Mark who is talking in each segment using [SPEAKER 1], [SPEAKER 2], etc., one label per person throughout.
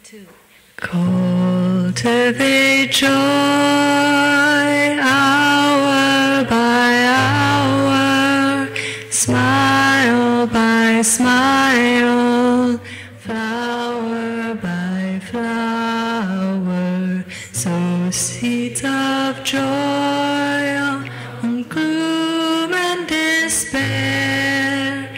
[SPEAKER 1] 2. Cultivate joy hour by hour, smile by smile, flower by flower, sow seeds of joy on gloom and despair.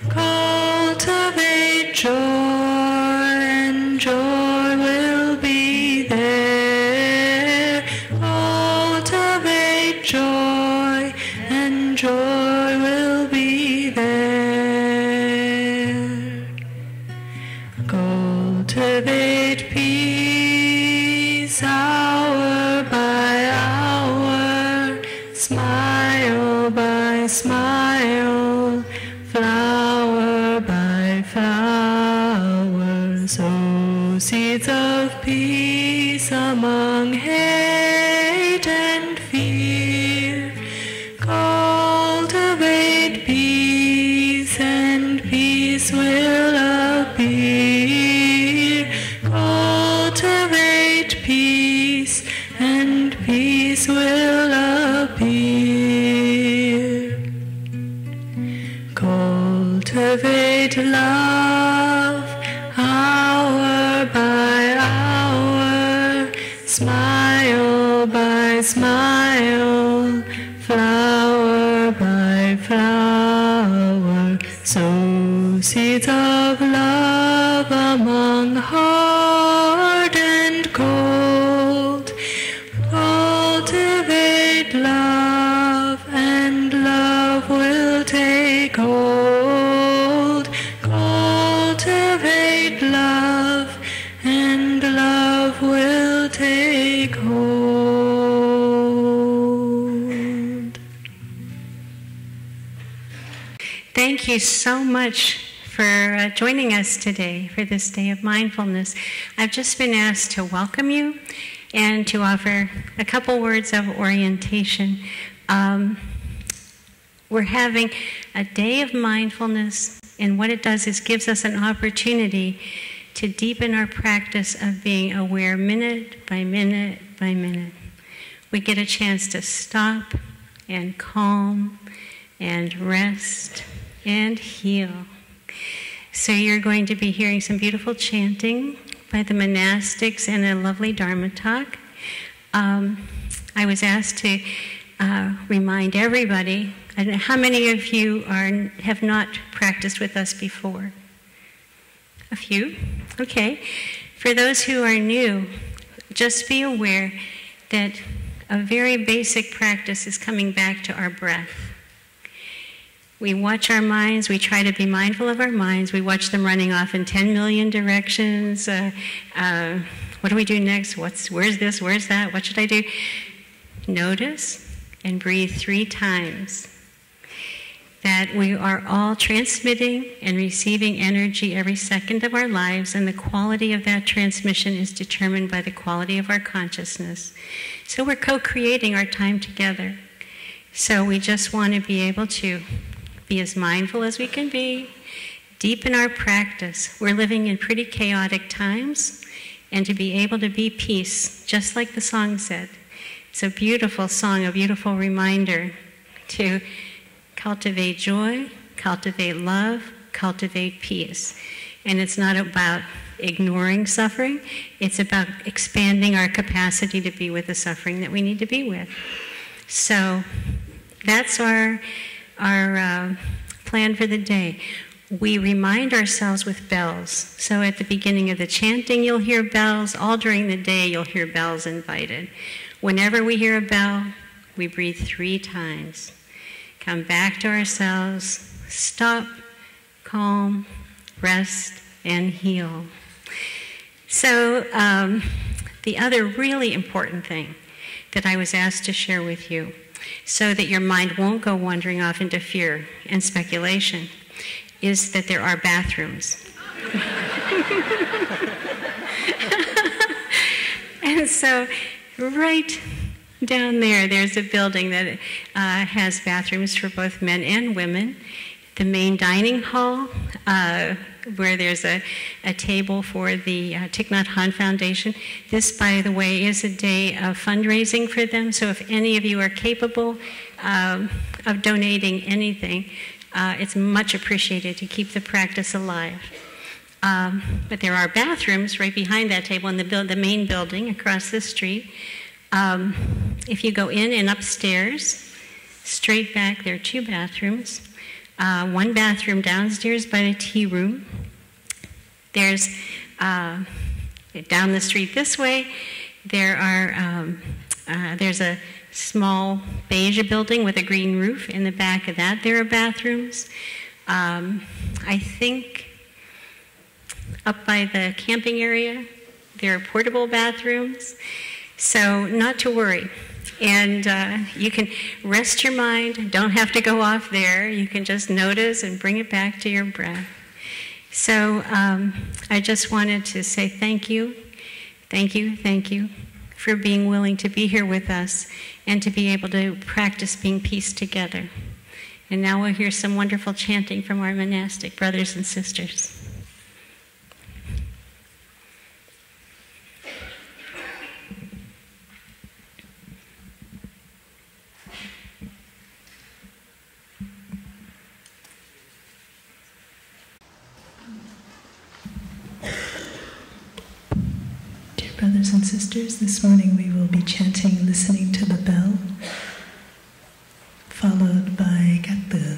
[SPEAKER 1] Cultivate joy, and joy will be there. Cultivate joy, and joy will be there. Cultivate peace hour by hour, smile by smile, flower by flower, sow seeds of peace among hate and fear. Cultivate peace, and peace will appear. Cultivate peace, and peace will appear. Cultivate love hour by hour, smile by smile, flower by flower, sow seeds of love among hard and cold. Cultivate love, and love will take hold. Cultivate love, and love will take hold.
[SPEAKER 2] Thank you so much for joining us today for this day of mindfulness. I've just been asked to welcome you and to offer a couple words of orientation. We're having a day of mindfulness, and what it does is gives us an opportunity to deepen our practice of being aware minute by minute by minute. We get a chance to stop and calm and rest and heal. So you're going to be hearing some beautiful chanting by the monastics and a lovely dharma talk. I was asked to remind everybody, I don't know, how many of you have not practiced with us before? A few? Okay. For those who are new, just be aware that a very basic practice is coming back to our breath. We watch our minds, we try to be mindful of our minds, we watch them running off in 10 million directions. What do we do next? Where's this? Where's that? What should I do? Notice and breathe 3 times. That we are all transmitting and receiving energy every second of our lives, and the quality of that transmission is determined by the quality of our consciousness. So we're co-creating our time together. So we just want to be able to be as mindful as we can be, deepen our practice. We're living in pretty chaotic times, and to be able to be peace, just like the song said. It's a beautiful song, a beautiful reminder to cultivate joy, cultivate love, cultivate peace. And it's not about ignoring suffering, it's about expanding our capacity to be with the suffering that we need to be with. So that's our plan for the day. We remind ourselves with bells. So at the beginning of the chanting, you'll hear bells. All during the day, you'll hear bells invited. Whenever we hear a bell, we breathe 3 times. Come back to ourselves, stop, calm, rest, and heal. So the other really important thing that I was asked to share with you, so that your mind won't go wandering off into fear and speculation, is that there are bathrooms. And so right down there's a building that has bathrooms for both men and women. The main dining hall where there's a table for the Thich Nhat Hanh Foundation. This, by the way, is a day of fundraising for them, so if any of you are capable of donating anything, it's much appreciated to keep the practice alive. But there are bathrooms right behind that table in the main building across the street. If you go in and upstairs, straight back, there are 2 bathrooms. One bathroom downstairs by the tea room. There's, down the street this way, there's a small beige building with a green roof. In the back of that, there are bathrooms. I think up by the camping area, there are portable bathrooms. So not to worry. And you can rest your mind, don't have to go off there. You can just notice and bring it back to your breath. So I just wanted to say thank you for being willing to be here with us and to be able to practice being peace together. And now we'll hear some wonderful chanting from our monastic brothers and sisters.
[SPEAKER 3] Brothers and sisters, this morning we will be chanting listening to the bell, followed by Gattu.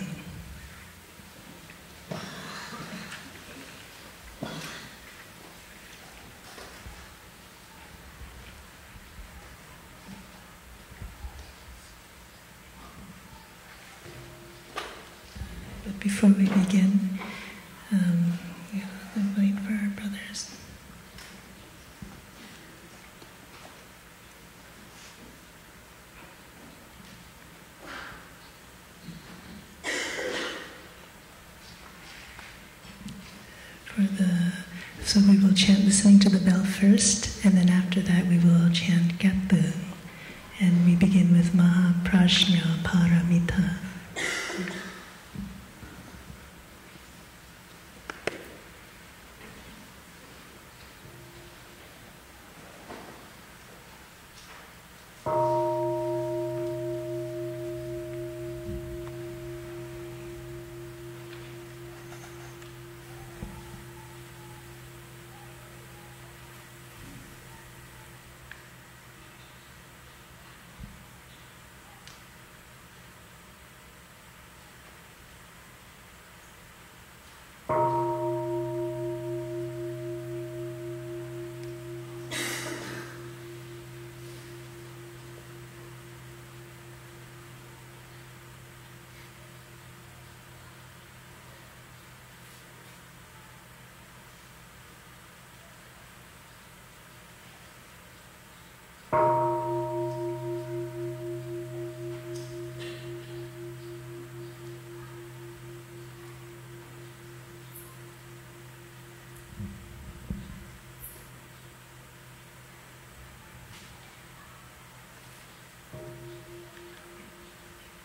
[SPEAKER 3] But before we begin, we'll wait for our brothers. So we will chant listening to the bell first, and then after that we will chant Gattu. And we begin with Maha Prajna Paramita.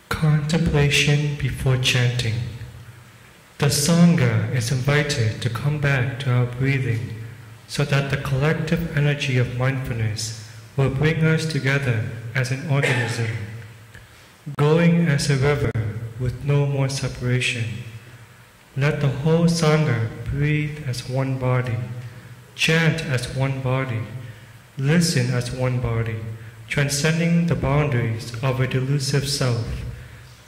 [SPEAKER 4] Contemplation before chanting. The Sangha is invited to come back to our breathing so that the collective energy of mindfulness will bring us together as an organism, going as a river with no more separation. Let the whole Sangha breathe as one body, chant as one body, listen as one body, transcending the boundaries of a delusive self,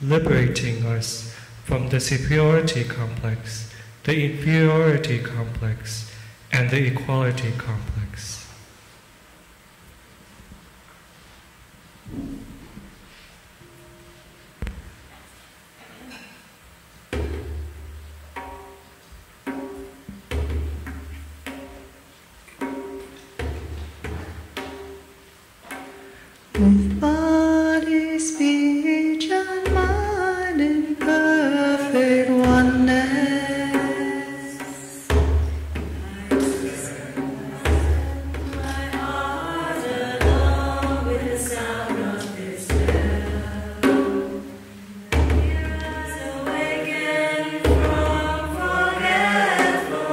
[SPEAKER 4] liberating us from the superiority complex, the inferiority complex, and the equality complex.
[SPEAKER 3] With body, speech, and mind in perfect oneness. My heart alone with the sound of this bell. Hear us awaken from forgetfulness.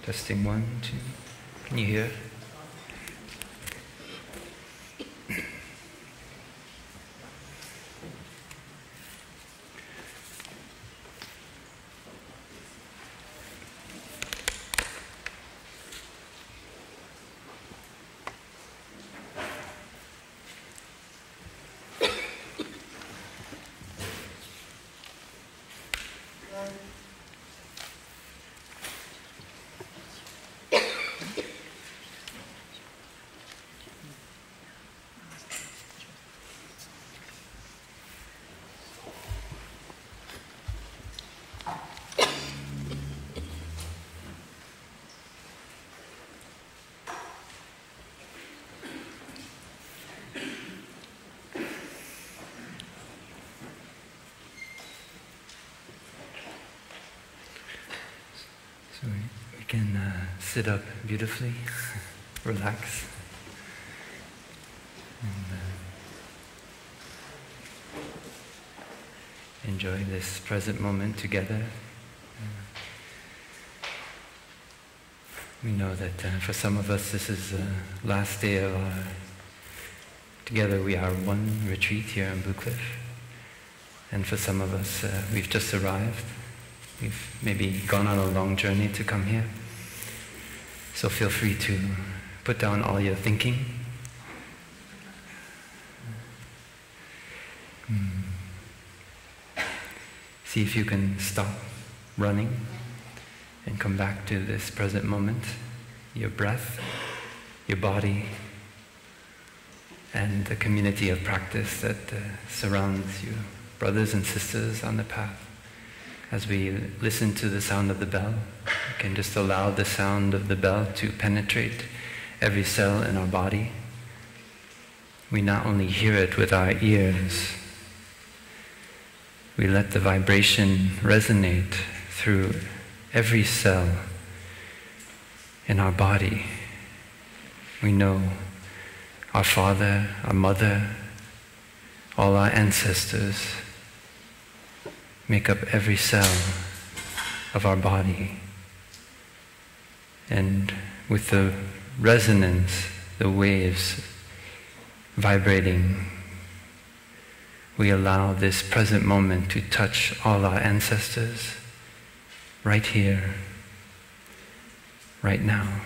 [SPEAKER 5] Testing 1, 2. Can you hear? sit up beautifully, relax. And enjoy this present moment together. We know that for some of us this is the last day of our Together We Are One retreat here in Blue Cliff. And for some of us, we've just arrived. We've maybe gone on a long journey to come here. So feel free to put down all your thinking. See if you can stop running and come back to this present moment, your breath, your body, and the community of practice that surrounds you, brothers and sisters on the path. As we listen to the sound of the bell, we can just allow the sound of the bell to penetrate every cell in our body. We not only hear it with our ears, we let the vibration resonate through every cell in our body. We know our father, our mother, all our ancestors make up every cell of our body. And with the resonance, the waves vibrating, we allow this present moment to touch all our ancestors right here, right now.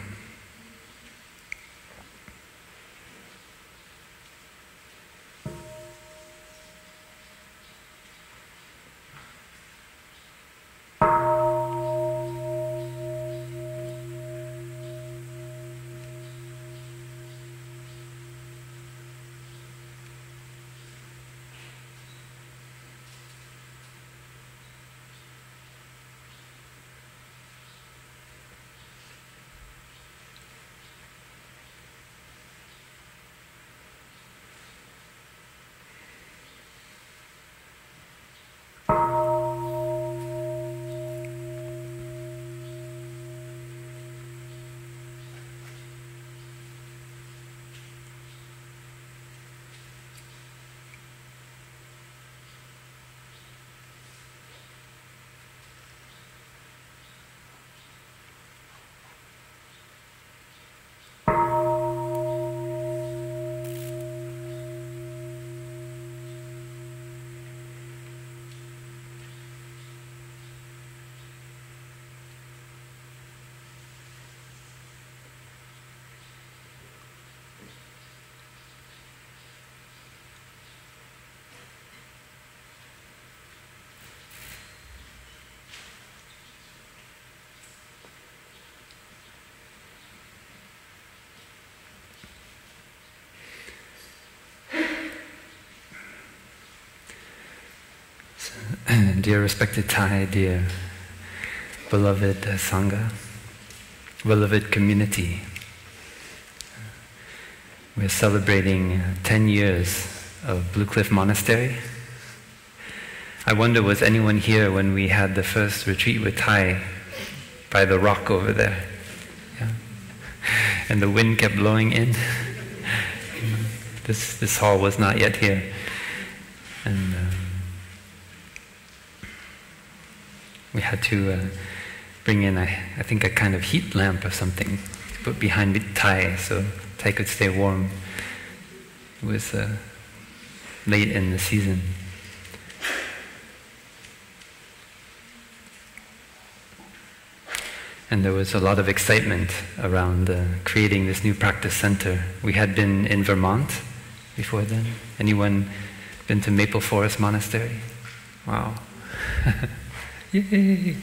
[SPEAKER 5] Dear respected Thai, dear beloved Sangha, beloved community, we're celebrating 10 years of Blue Cliff Monastery. I wonder, was anyone here when we had the first retreat with Thai by the rock over there? Yeah? And the wind kept blowing in. This hall was not yet here. And we had to bring in, I think, a kind of heat lamp or something to put behind the Thai so Thai could stay warm. It was late in the season. And there was a lot of excitement around creating this new practice center. We had been in Vermont before then. Anyone been to Maple Forest Monastery? Wow. Yay!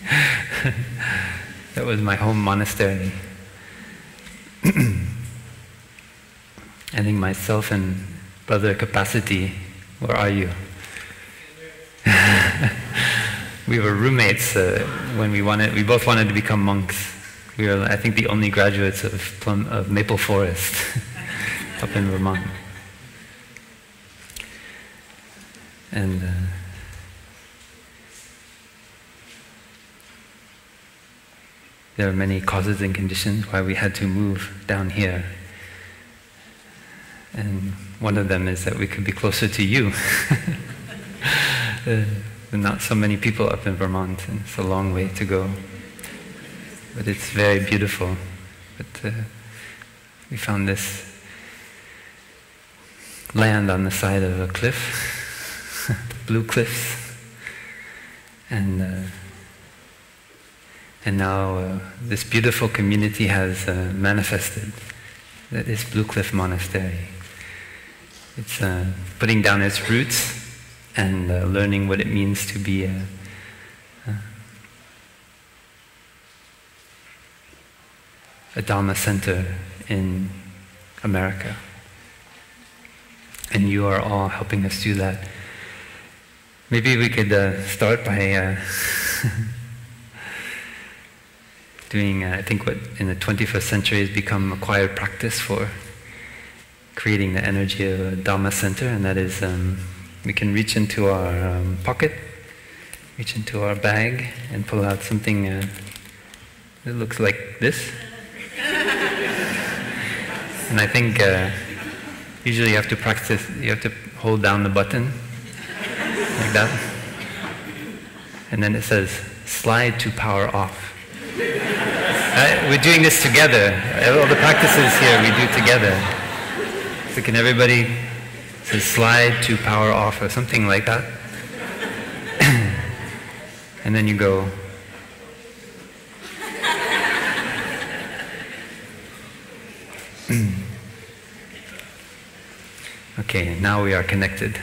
[SPEAKER 5] That was my home monastery. I think myself and Brother Capacity, where are you? We were roommates when we both wanted to become monks. We were, I think, the only graduates of Plum, of Maple Forest up in Vermont. And there are many causes and conditions why we had to move down here. And one of them is that we could be closer to you. There are not so many people up in Vermont, and it's a long way to go. But it's very beautiful. But we found this land on the side of a cliff, the Blue Cliffs, and now this beautiful community has manifested. That is Blue Cliff Monastery. It's putting down its roots and learning what it means to be a dharma center in America. And you are all helping us do that. Maybe we could start by doing, I think, what in the 21st century has become acquired practice for creating the energy of a dharma center, and that is we can reach into our pocket, reach into our bag, and pull out something that looks like this. And I think usually you have to practice, you have to hold down the button, like that. And then it says, slide to power off. We're doing this together. All the practices here we do together. So can everybody say slide to power off or something like that? And then you go. Okay, now we are connected.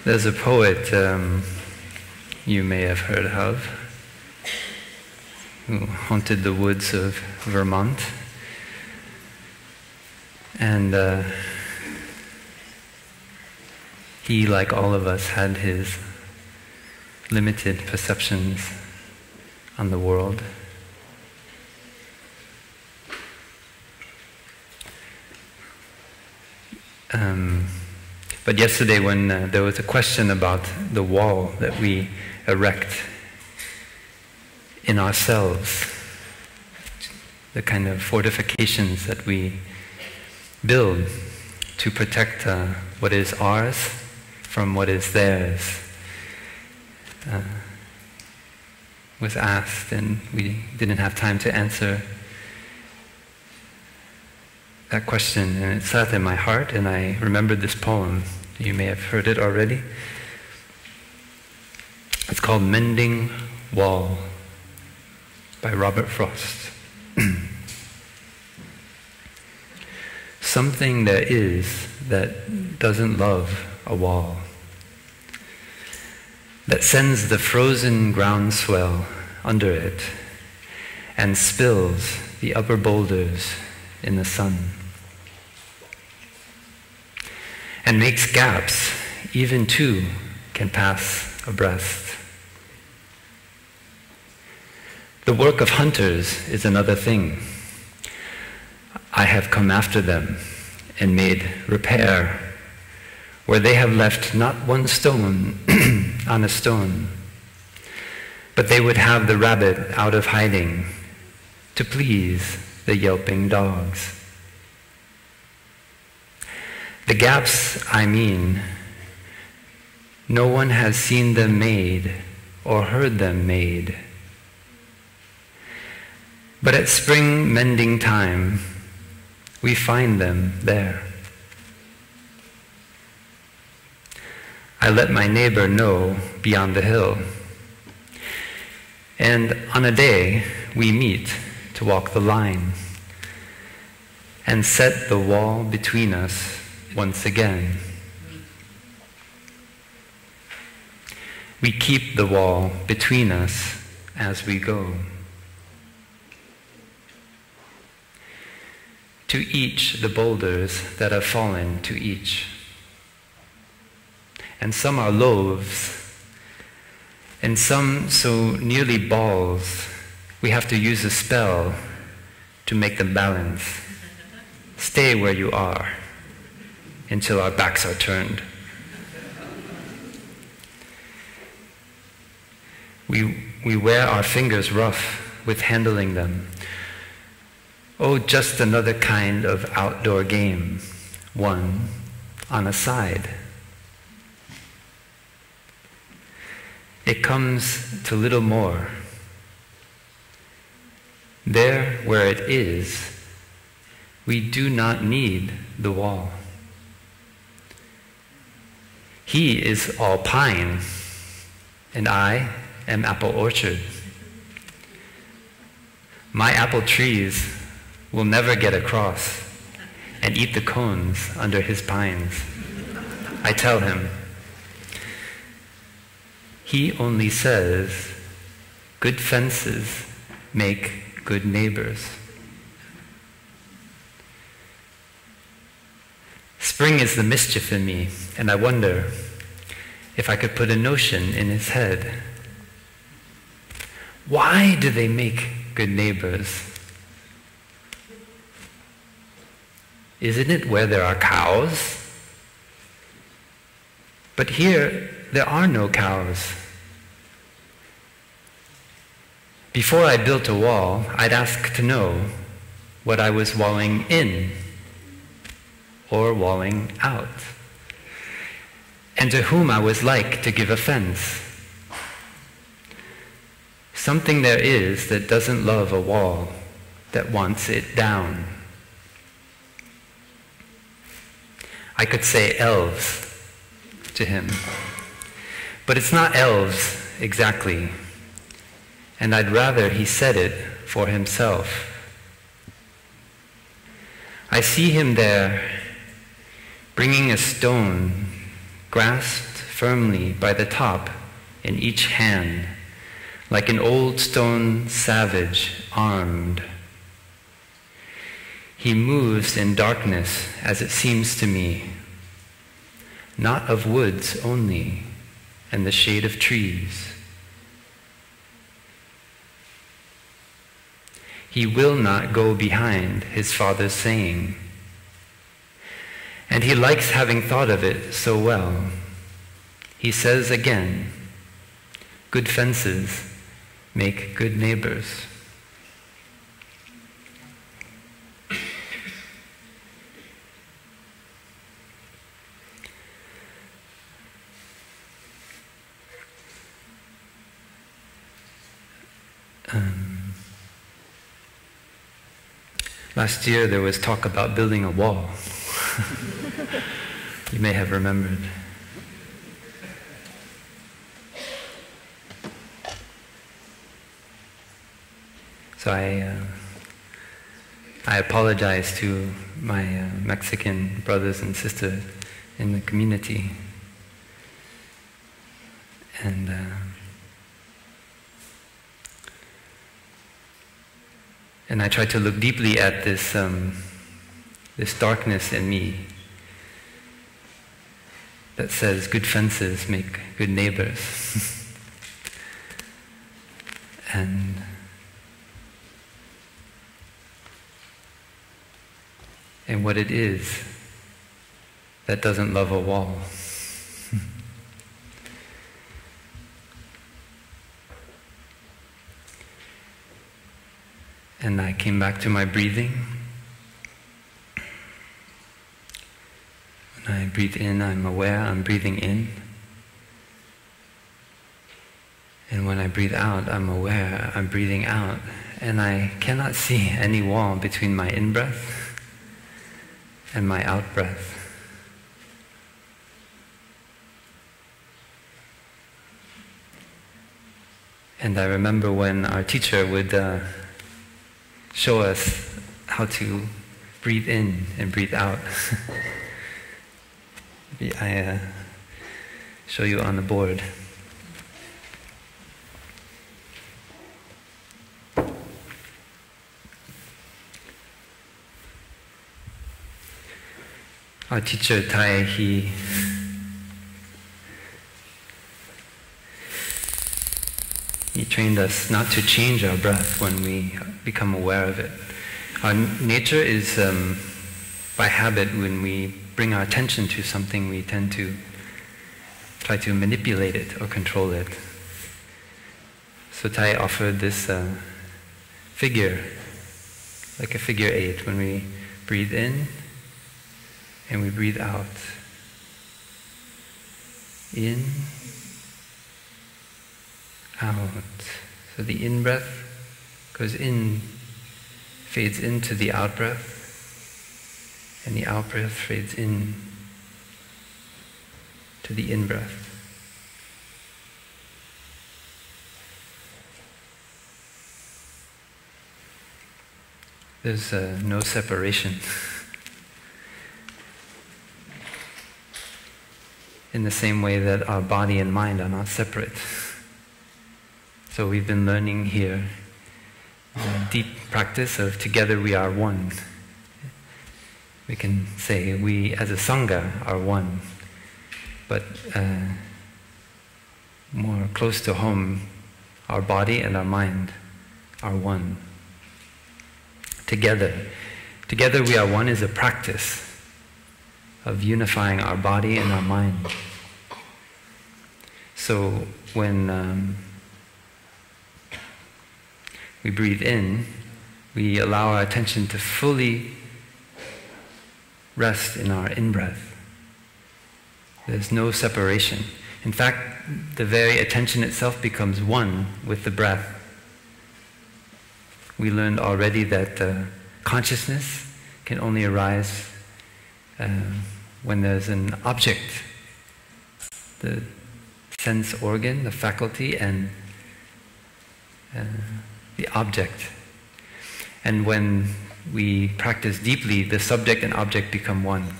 [SPEAKER 5] There's a poet you may have heard of who haunted the woods of Vermont, and he, like all of us, had his limited perceptions on the world. But yesterday when there was a question about the wall that we erect in ourselves, the kind of fortifications that we build to protect what is ours from what is theirs, was asked, and we didn't have time to answer that question, and it sat in my heart, and I remembered this poem. You may have heard it already. It's called Mending Wall by Robert Frost. Something there is that doesn't love a wall, that sends the frozen groundswell under it and spills the upper boulders in the sun, and makes gaps even two can pass abreast. The work of hunters is another thing. I have come after them and made repair where they have left not one stone on a stone, but they would have the rabbit out of hiding to please the yelping dogs. The gaps, I mean, no one has seen them made or heard them made. But at spring mending time, we find them there. I let my neighbor know beyond the hill. And on a day, we meet to walk the line and set the wall between us once again. We keep the wall between us as we go. To each the boulders that have fallen to each. And some are loaves, and some so nearly balls, we have to use a spell to make them balance. Stay where you are until our backs are turned. We wear our fingers rough with handling them. Oh, just another kind of outdoor game, one on a side. It comes to little more. There where it is, we do not need the wall. He is all pine, and I am apple orchard. My apple trees will never get across and eat the cones under his pines. I tell him. He only says, good fences make good neighbors. Spring is the mischief in me, and I wonder if I could put a notion in his head. Why do they make good neighbors? Isn't it where there are cows? But here, there are no cows. Before I built a wall, I'd ask to know what I was walling in or walling out, and to whom I was like to give offense. Something there is that doesn't love a wall, that wants it down. I could say elves to him, but it's not elves exactly, and I'd rather he said it for himself. I see him there, bringing a stone, grasped firmly by the top in each hand, like an old stone savage armed. He moves in darkness, as it seems to me, not of woods only and the shade of trees. He will not go behind his father's saying, and he likes having thought of it so well. He says again, good fences make good neighbors. Last year there was talk about building a wall. You may have remembered. So I apologize to my Mexican brothers and sisters in the community, and I try to look deeply at this this darkness in me that says good fences make good neighbors. and what it is that doesn't love a wall. And I came back to my breathing. When I breathe in, I'm aware I'm breathing in. And when I breathe out, I'm aware I'm breathing out. And I cannot see any wall between my in-breath and my out-breath. And I remember when our teacher would show us how to breathe in and breathe out. Maybe I show you on the board. Our teacher Tai, he trained us not to change our breath when we become aware of it. Our nature is, by habit, when we bring our attention to something, we tend to try to manipulate it or control it. So Thai offered this figure, like a figure 8, when we breathe in and we breathe out. In, out. So the in-breath goes in, fades into the out-breath, and the out-breath fades in to the in-breath. There's no separation. In the same way that our body and mind are not separate. So we've been learning here the deep practice of together we are one. We can say we as a Sangha are one, but more close to home, our body and our mind are one. Together we are one is a practice of unifying our body and our mind. So when we breathe in, we allow our attention to fully rest in our in-breath. There's no separation. In fact, the very attention itself becomes one with the breath. We learned already that consciousness can only arise when there's an object, the sense organ, the faculty, and the object. And when we practice deeply, the subject and object become one.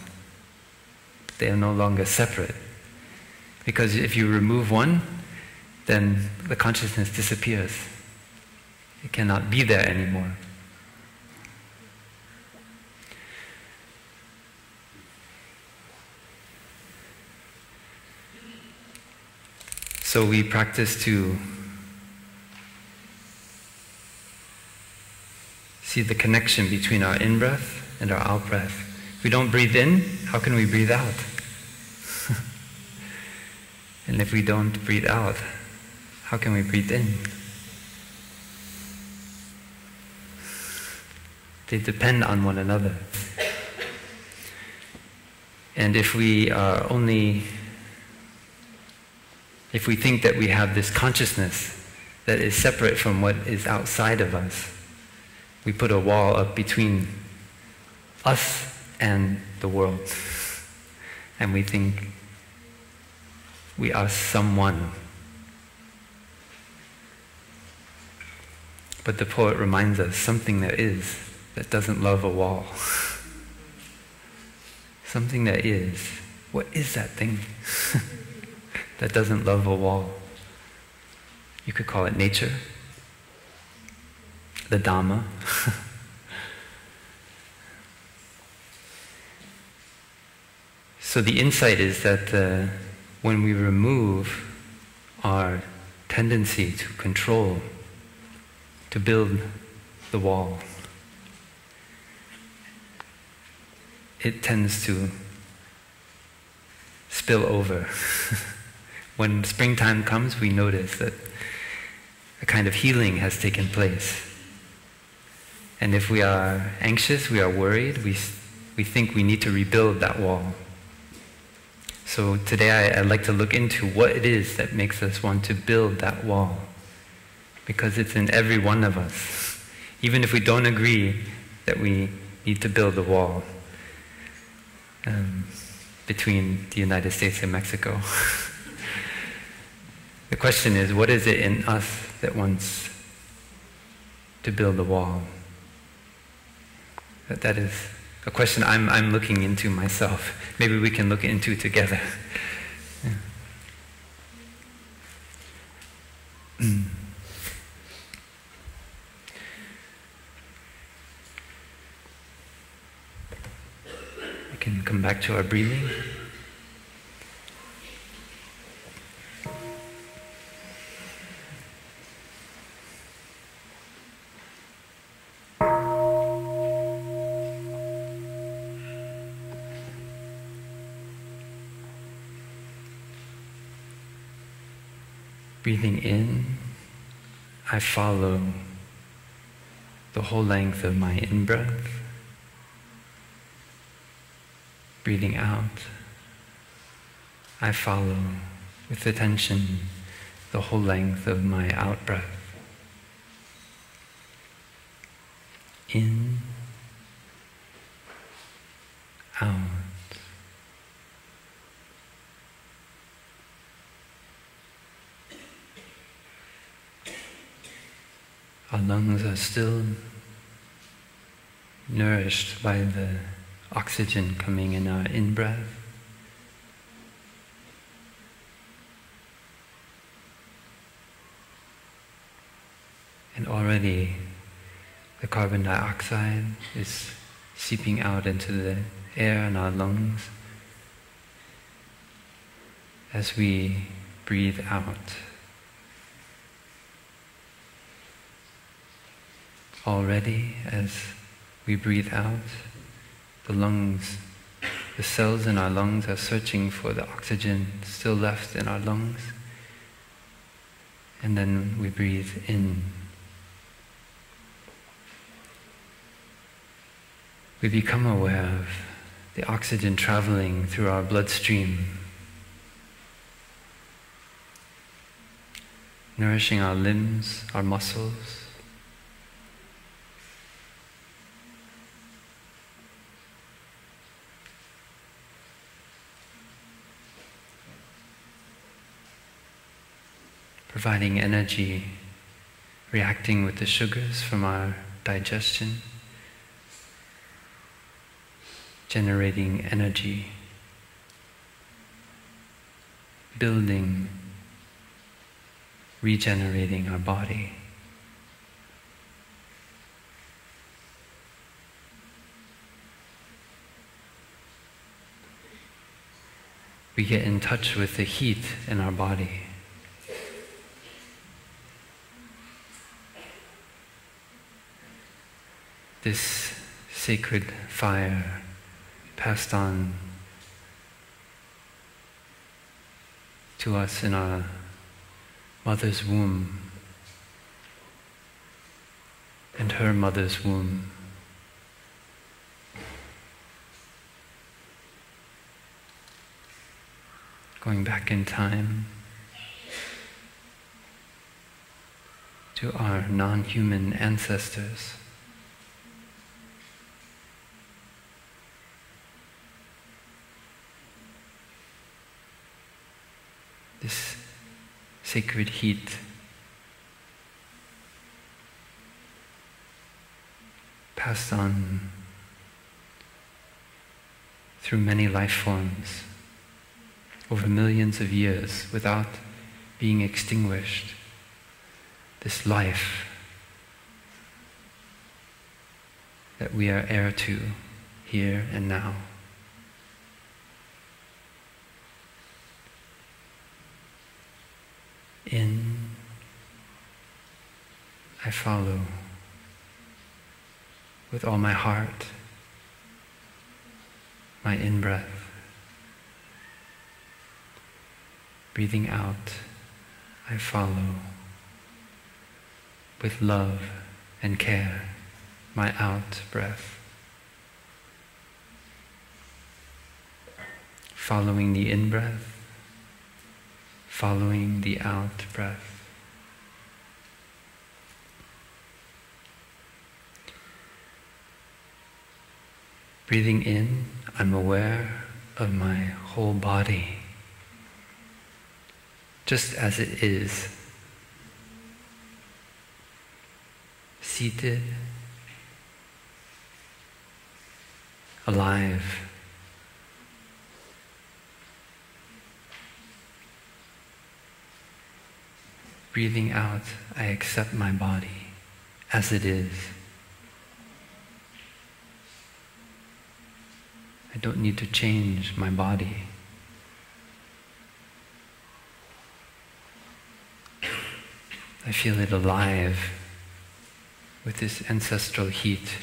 [SPEAKER 5] They are no longer separate. Because if you remove one, then the consciousness disappears. It cannot be there anymore. So we practice to see the connection between our in-breath and our out-breath. If we don't breathe in, how can we breathe out? And if we don't breathe out, how can we breathe in? They depend on one another. And if we think that we have this consciousness that is separate from what is outside of us, we put a wall up between us and the world. And we think we are someone. But the poet reminds us something there is that doesn't love a wall. Something that is. What is that thing that doesn't love a wall? You could call it nature, the dharma. So the insight is that when we remove our tendency to control, to build the wall, it tends to spill over. When springtime comes, we notice that a kind of healing has taken place. And if we are anxious, we are worried, we think we need to rebuild that wall. So today I'd like to look into what it is that makes us want to build that wall. Because it's in every one of us. Even if we don't agree that we need to build the wall between the United States and Mexico. The question is, what is it in us that wants to build the wall? That is a question I'm looking into myself. Maybe we can look into together. Yeah. We can come back to our breathing. Breathing in I follow the whole length of my in-breath, breathing out. I follow with attention the whole length of my out-breath. In, out. Our lungs are still nourished by the oxygen coming in our in-breath. And already the carbon dioxide is seeping out into the air in our lungs as we breathe out. Already, as we breathe out, the lungs, the cells in our lungs are searching for the oxygen still left in our lungs. And then we breathe in. We become aware of the oxygen traveling through our bloodstream, nourishing our limbs, our muscles. Providing energy, reacting with the sugars from our digestion, generating energy, building, regenerating our body. We get in touch with the heat in our body. This sacred fire passed on to us in our mother's womb and her mother's womb. Going back in time to our non-human ancestors. This sacred heat passed on through many life forms over millions of years without being extinguished. This life that we are heir to here and now. In, I follow with all my heart, my in-breath. Breathing out, I follow with love and care, my out-breath. Following the in-breath, following the out-breath. Breathing in, I'm aware of my whole body, just as it is, seated, alive. Breathing out, I accept my body as it is. I don't need to change my body. I feel it alive with this ancestral heat.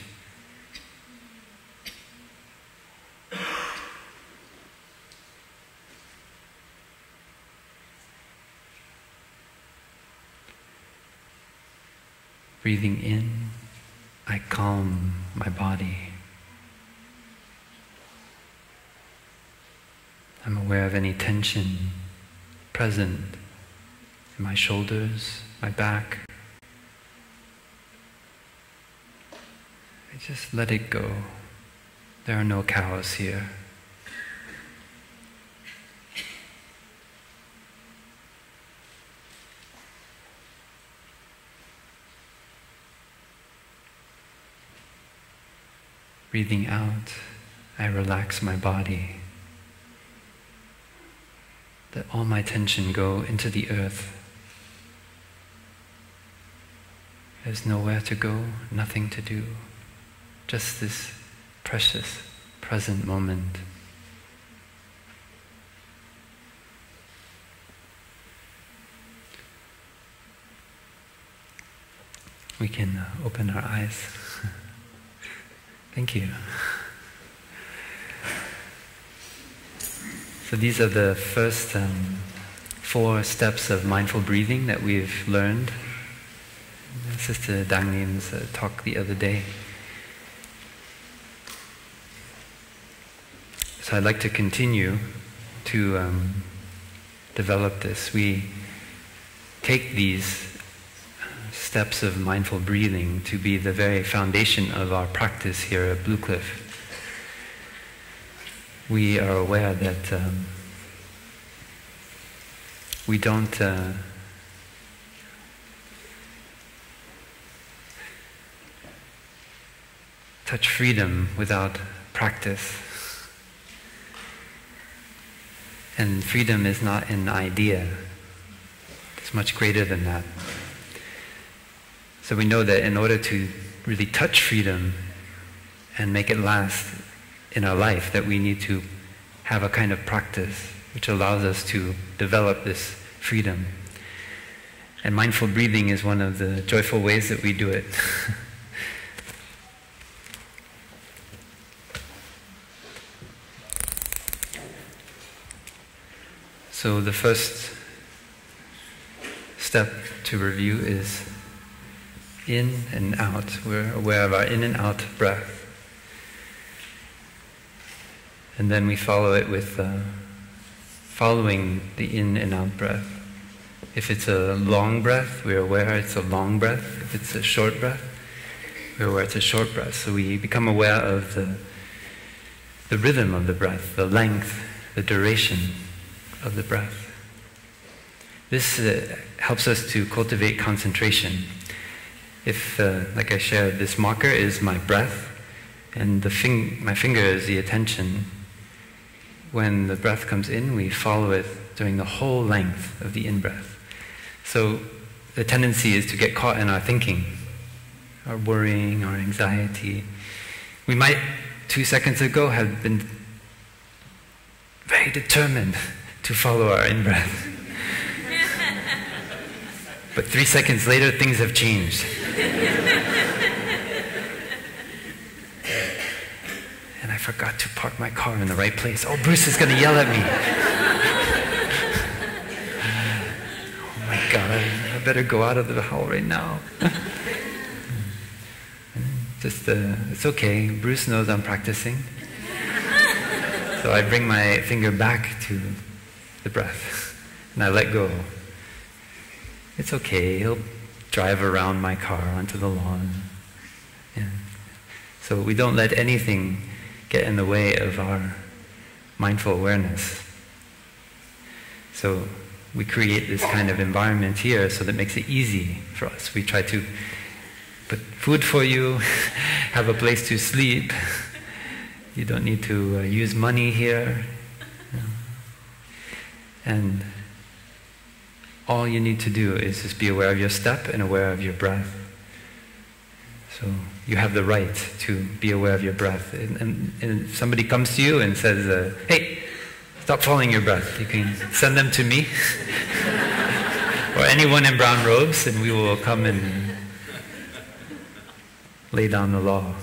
[SPEAKER 5] Breathing in, I calm my body. I'm aware of any tension present in my shoulders, my back. I just let it go. There are no cows here. Breathing out, I relax my body. Let all my tension go into the earth. There's nowhere to go, nothing to do. Just this precious present moment. We can open our eyes. Thank you. So these are the first 4 steps of mindful breathing that we've learned. Sister Dangnim's talk the other day. So I'd like to continue to develop this. We take these steps of mindful breathing to be the very foundation of our practice here at Blue Cliff. We are aware that we don't touch freedom without practice. And freedom is not an idea. It's much greater than that. So we know that in order to really touch freedom and make it last in our life, that we need to have a kind of practice which allows us to develop this freedom. And mindful breathing is one of the joyful ways that we do it. So the first step to review is in and out. We're aware of our in and out breath. And then we follow it with following the in and out breath. If it's a long breath, we're aware it's a long breath. If it's a short breath, we're aware it's a short breath. So we become aware of the rhythm of the breath, the length, the duration of the breath. This helps us to cultivate concentration. If, like I shared, this marker is my breath, and my finger is the attention. When the breath comes in, we follow it during the whole length of the in-breath. So the tendency is to get caught in our thinking, our worrying, our anxiety. We might, 2 seconds ago, have been very determined to follow our in-breath. But 3 seconds later, things have changed. And I forgot to park my car in the right place. Oh, Bruce is going to yell at me. Oh my God, I better go out of the hall right now. It's okay. Bruce knows I'm practicing. So I bring my finger back to the breath and I let go. It's okay. He'll drive around my car onto the lawn. Yeah. So we don't let anything get in the way of our mindful awareness. So we create this kind of environment here so that makes it easy for us. We try to put food for you, have a place to sleep. You don't need to use money here. And all you need to do is just be aware of your step and aware of your breath. So you have the right to be aware of your breath. And if somebody comes to you and says, hey, stop following your breath, you can send them to me or anyone in brown robes, and we will come and lay down the law.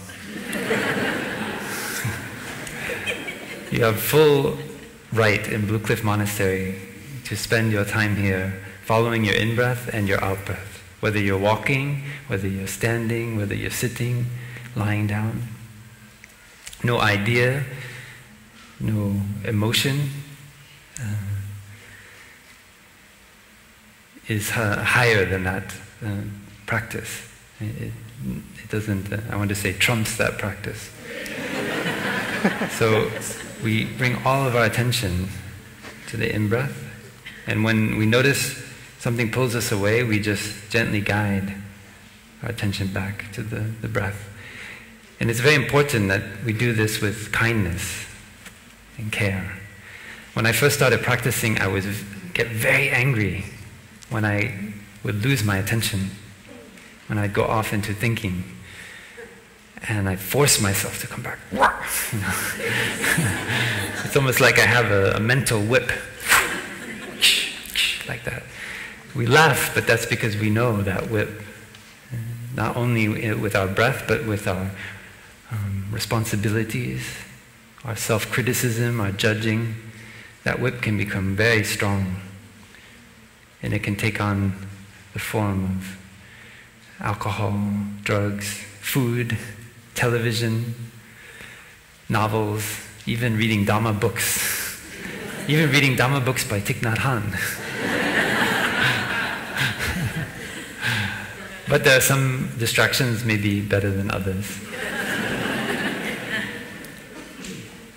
[SPEAKER 5] You have full right in Blue Cliff Monastery to spend your time here following your in-breath and your out-breath. Whether you're walking, whether you're standing, whether you're sitting, lying down. No idea, no emotion is higher than that practice. It doesn't, I want to say, trumps that practice. So we bring all of our attention to the in-breath, and when we notice something pulls us away, we just gently guide our attention back to the breath. And it's very important that we do this with kindness and care. When I first started practicing, I would get very angry when I would lose my attention, when I'd go off into thinking, and I'd force myself to come back. It's almost like I have a mental whip, like that. We laugh, but that's because we know that whip, not only with our breath, but with our responsibilities, our self-criticism, our judging. That whip can become very strong. And it can take on the form of alcohol, drugs, food, television, novels, even reading dharma books. Even reading dharma books by Thich Nhat Hanh. But there are some distractions maybe better than others.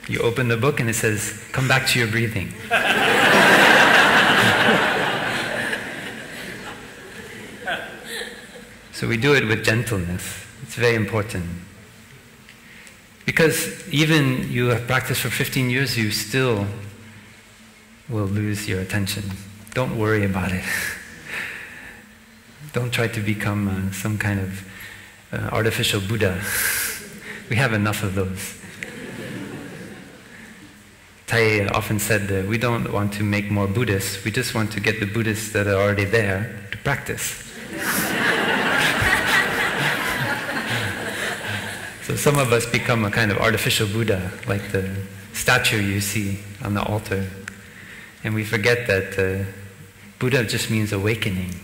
[SPEAKER 5] You open the book and it says, come back to your breathing. So we do it with gentleness. It's very important. Because even you have practiced for 15 years, you still will lose your attention. Don't worry about it. Don't try to become some kind of artificial Buddha. We have enough of those. Tai often said that we don't want to make more Buddhists, we just want to get the Buddhists that are already there to practice. So some of us become a kind of artificial Buddha, like the statue you see on the altar. And we forget that Buddha just means awakening.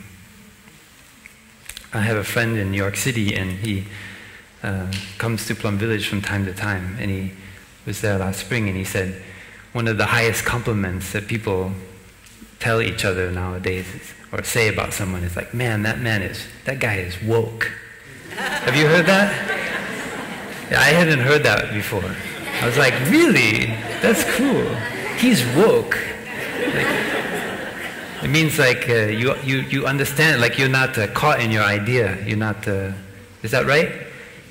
[SPEAKER 5] I have a friend in New York City, and he comes to Plum Village from time to time, and he was there last spring, and he said, one of the highest compliments that people tell each other nowadays or say about someone is like, man, that guy is woke. Have you heard that? Yeah, I hadn't heard that before. I was like, really? That's cool. He's woke. It means like you understand, like you're not caught in your idea. You're not, is that right?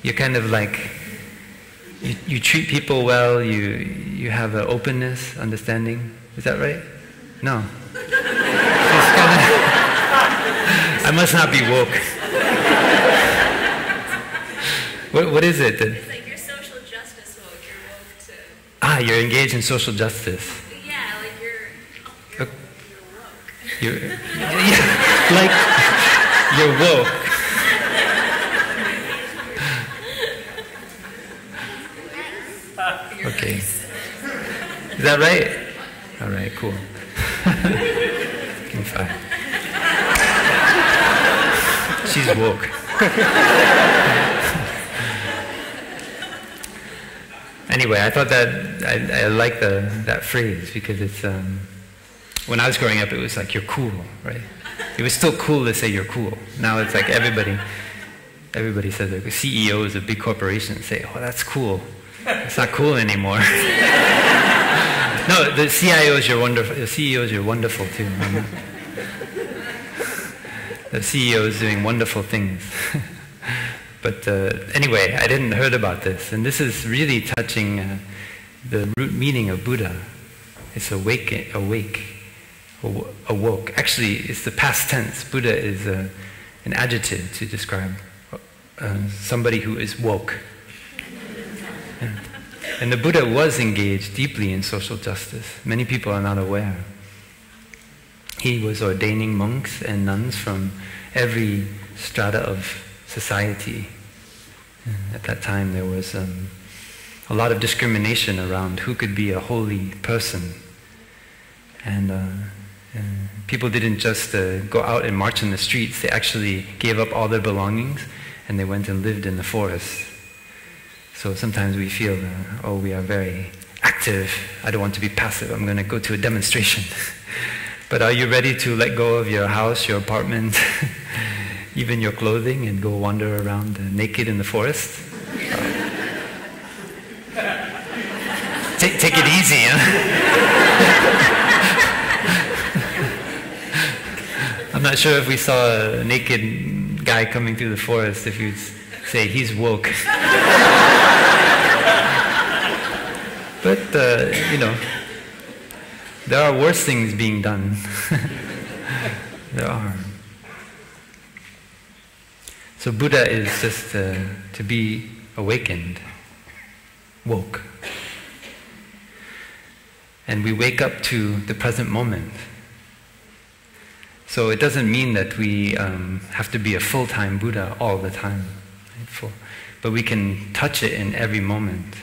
[SPEAKER 5] You're kind of like, you treat people well, you have an openness, understanding. Is that right? No. I must not be woke. What is it?
[SPEAKER 6] It's like you're social justice woke. You're woke to...
[SPEAKER 5] You're engaged in social justice.
[SPEAKER 6] Yeah, like you're woke.
[SPEAKER 5] Like you're woke. Okay. Is that right? All right, cool. Give me 5. She's woke. Anyway, I thought that I like that phrase because it's when I was growing up, it was like you're cool, right? It was still cool to say you're cool. Now it's like everybody says it. CEOs of big corporations say, "Oh, that's cool." It's not cool anymore. No, the CIOs are wonderful. The CEOs are wonderful too. The CEO is doing wonderful things. But anyway, I didn't heard about this, and this is really touching the root meaning of Buddha. It's awake, awoke. Actually, it's the past tense. Buddha is an adjective to describe somebody who is woke. Yeah. And the Buddha was engaged deeply in social justice. Many people are not aware. He was ordaining monks and nuns from every strata of society. At that time there was a lot of discrimination around who could be a holy person. And People didn't just go out and march in the streets. They actually gave up all their belongings and they went and lived in the forest. So sometimes we feel, oh, we are very active. I don't want to be passive. I'm going to go to a demonstration. But are you ready to let go of your house, your apartment, even your clothing, and go wander around naked in the forest? Take it easy, huh? I'm not sure if we saw a naked guy coming through the forest, if you'd say he's woke. But, there are worse things being done. There are. So Buddha is just to be awakened, woke. And we wake up to the present moment. So it doesn't mean that we have to be a full-time Buddha all the time. Right? But we can touch it in every moment.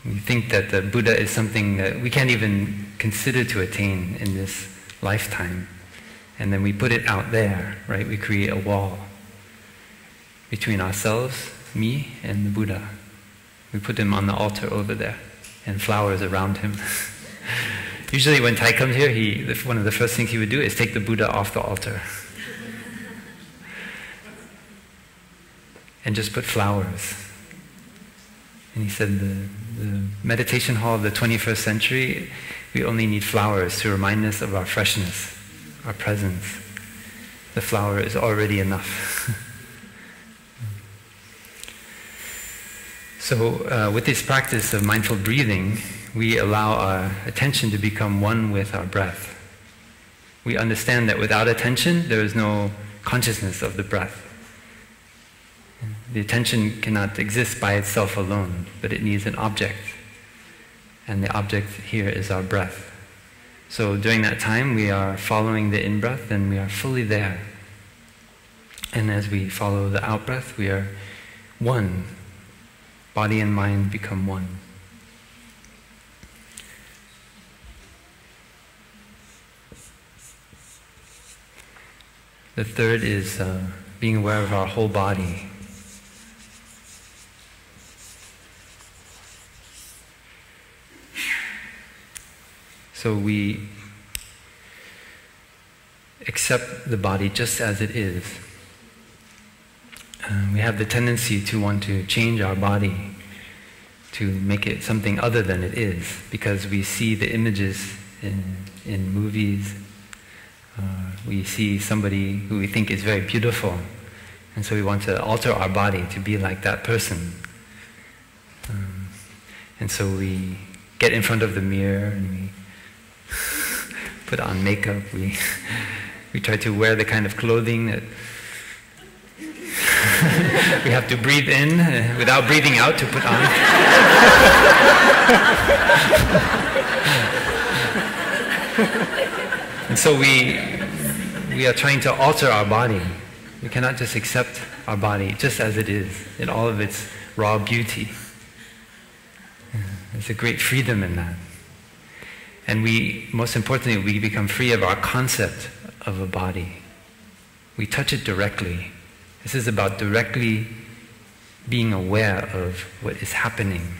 [SPEAKER 5] We think that the Buddha is something that we can't even consider to attain in this lifetime. And then we put it out there, right? We create a wall between ourselves, me, and the Buddha. We put him on the altar over there, and flowers around him. Usually when Thai comes here, one of the first things he would do is take the Buddha off the altar. And just put flowers. And he said the meditation hall of the 21st century, we only need flowers to remind us of our freshness, our presence. The flower is already enough. So with this practice of mindful breathing, we allow our attention to become one with our breath. We understand that without attention, there is no consciousness of the breath. The attention cannot exist by itself alone, but it needs an object. And the object here is our breath. So during that time, we are following the in-breath and we are fully there. And as we follow the out-breath, we are one. Body and mind become one. The third is being aware of our whole body. So we accept the body just as it is. We have the tendency to want to change our body, to make it something other than it is, because we see the images in movies. We see somebody who we think is very beautiful, and so we want to alter our body to be like that person. And so we get in front of the mirror and we put on makeup. We try to wear the kind of clothing that we have to breathe in without breathing out to put on. And so we are trying to alter our body. We cannot just accept our body just as it is, in all of its raw beauty. There's a great freedom in that. And most importantly, we become free of our concept of a body. We touch it directly. This is about directly being aware of what is happening.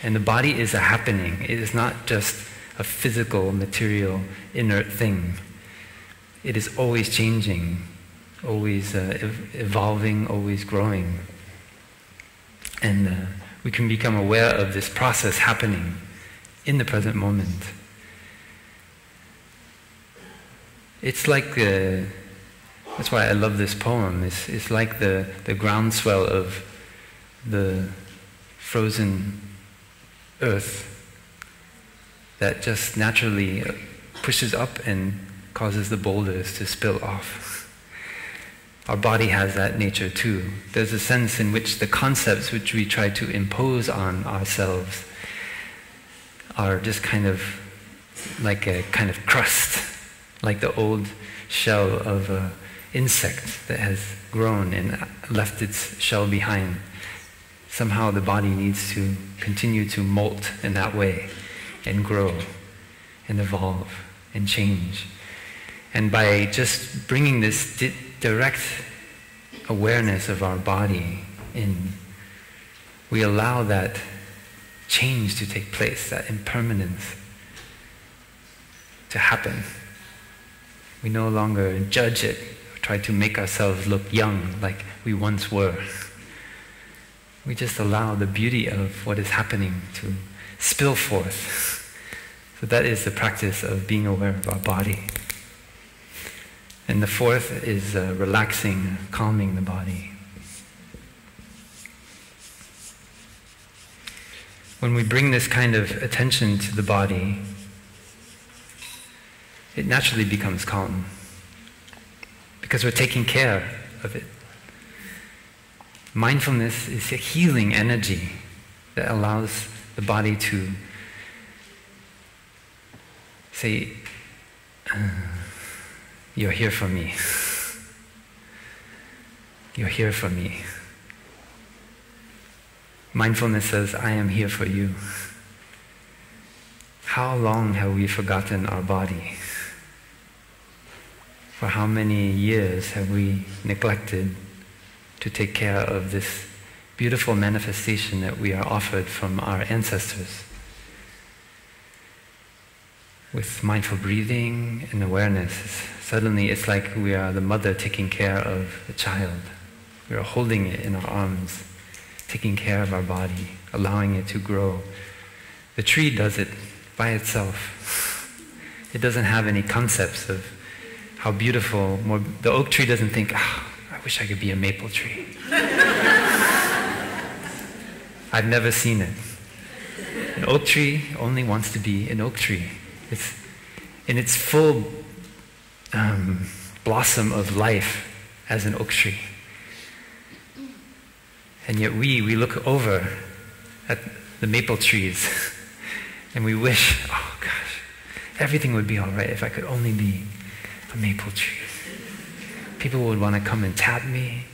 [SPEAKER 5] And the body is a happening. It is not just a physical, material, inert thing. It is always changing, always evolving, always growing. And we can become aware of this process happening in the present moment. It's like, that's why I love this poem, it's like the groundswell of the frozen earth that just naturally pushes up and causes the boulders to spill off. Our body has that nature too. There's a sense in which the concepts which we try to impose on ourselves are just kind of like a kind of crust, like the old shell of an insect that has grown and left its shell behind. Somehow the body needs to continue to molt in that way and grow and evolve. and change. And by just bringing this direct awareness of our body in, we allow that change to take place, that impermanence to happen. We no longer judge it, or try to make ourselves look young like we once were. We just allow the beauty of what is happening to spill forth. So that is the practice of being aware of our body. And the fourth is relaxing, calming the body. When we bring this kind of attention to the body, it naturally becomes calm because we're taking care of it. Mindfulness is a healing energy that allows the body to say, you're here for me. You're here for me. Mindfulness says, I am here for you. How long have we forgotten our body? For how many years have we neglected to take care of this beautiful manifestation that we are offered from our ancestors? With mindful breathing and awareness, suddenly it's like we are the mother taking care of the child. We are holding it in our arms, taking care of our body, allowing it to grow. The tree does it by itself. It doesn't have any concepts of how beautiful. The oak tree doesn't think, I wish I could be a maple tree. I've never seen it. An oak tree only wants to be an oak tree. It's in its full blossom of life as an oak tree. And yet we look over at the maple trees and we wish, oh gosh, everything would be all right if I could only be a maple tree. People would want to come and tap me.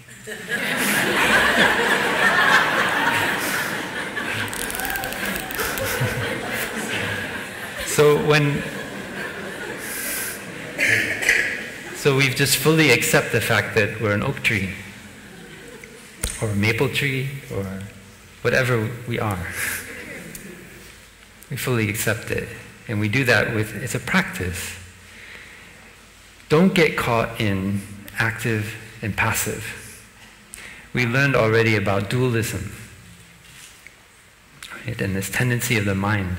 [SPEAKER 5] So we've just fully accepted the fact that we're an oak tree, or a maple tree, or whatever we are. We fully accept it. And we do that it's a practice. Don't get caught in active and passive. We learned already about dualism, right? And this tendency of the mind.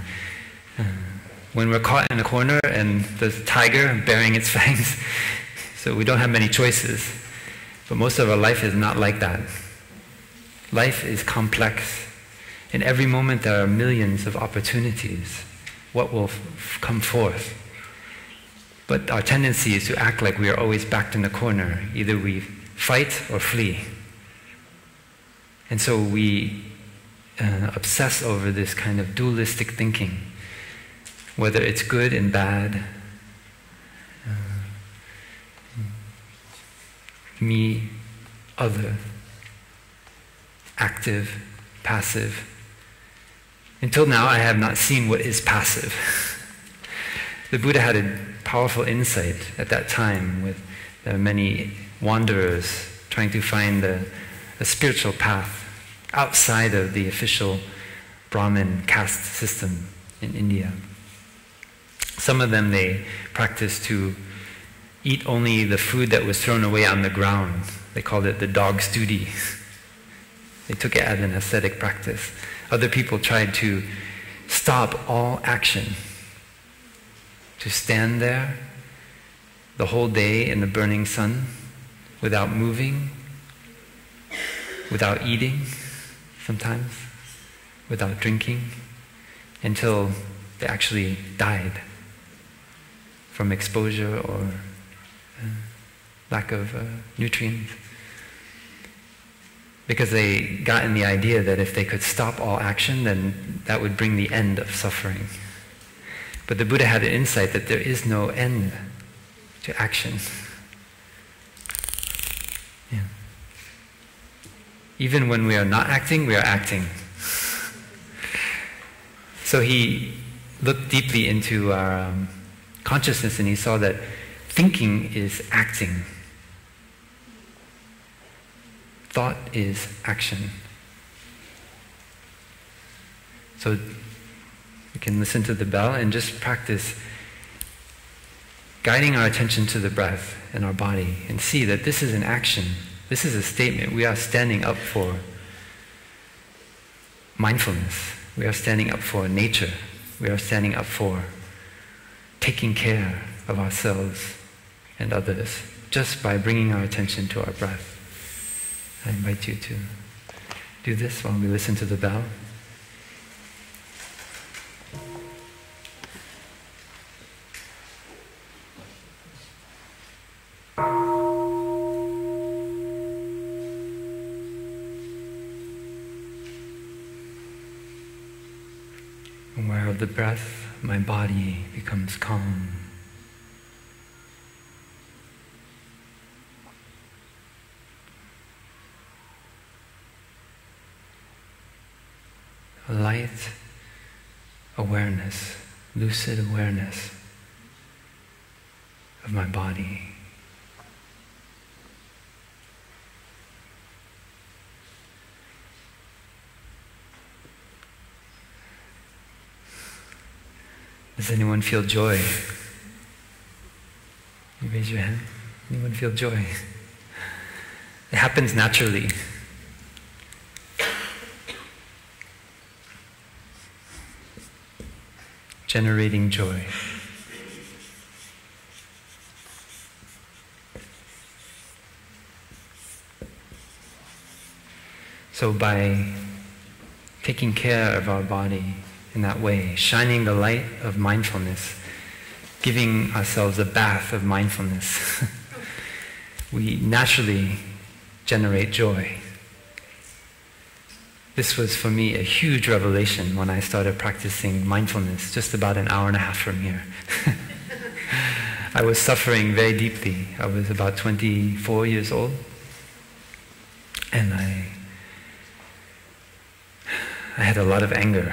[SPEAKER 5] When we're caught in a corner and there's a tiger bearing its fangs, so we don't have many choices. But most of our life is not like that. Life is complex. In every moment there are millions of opportunities. What will come forth? But our tendency is to act like we are always backed in the corner. Either we fight or flee. And so we obsess over this kind of dualistic thinking, whether it's good and bad, me, other, active, passive. Until now, I have not seen what is passive. The Buddha had a powerful insight at that time with many wanderers trying to find a spiritual path outside of the official Brahmin caste system in India. Some of them, they practiced to eat only the food that was thrown away on the ground. They called it the dog's duty. They took it as an ascetic practice. Other people tried to stop all action, to stand there the whole day in the burning sun without moving, without eating sometimes, without drinking, until they actually died from exposure or lack of nutrients. Because they got in the idea that if they could stop all action, then that would bring the end of suffering. But the Buddha had an insight that there is no end to action. Yeah. Even when we are not acting, we are acting. So he looked deeply into our consciousness, and he saw that thinking is acting. Thought is action. So we can listen to the bell and just practice guiding our attention to the breath and our body and see that this is an action. This is a statement. We are standing up for mindfulness. We are standing up for nature. We are standing up for taking care of ourselves and others just by bringing our attention to our breath. I invite you to do this while we listen to the bell. Aware of the breath, my body becomes calm. A light awareness, lucid awareness of my body. Does anyone feel joy? You raise your hand. Anyone feel joy? It happens naturally. Generating joy. So by taking care of our body in that way, shining the light of mindfulness, giving ourselves a bath of mindfulness, we naturally generate joy. This was for me a huge revelation when I started practicing mindfulness just about an hour and a half from here. I was suffering very deeply. I was about 24 years old, and I had a lot of anger.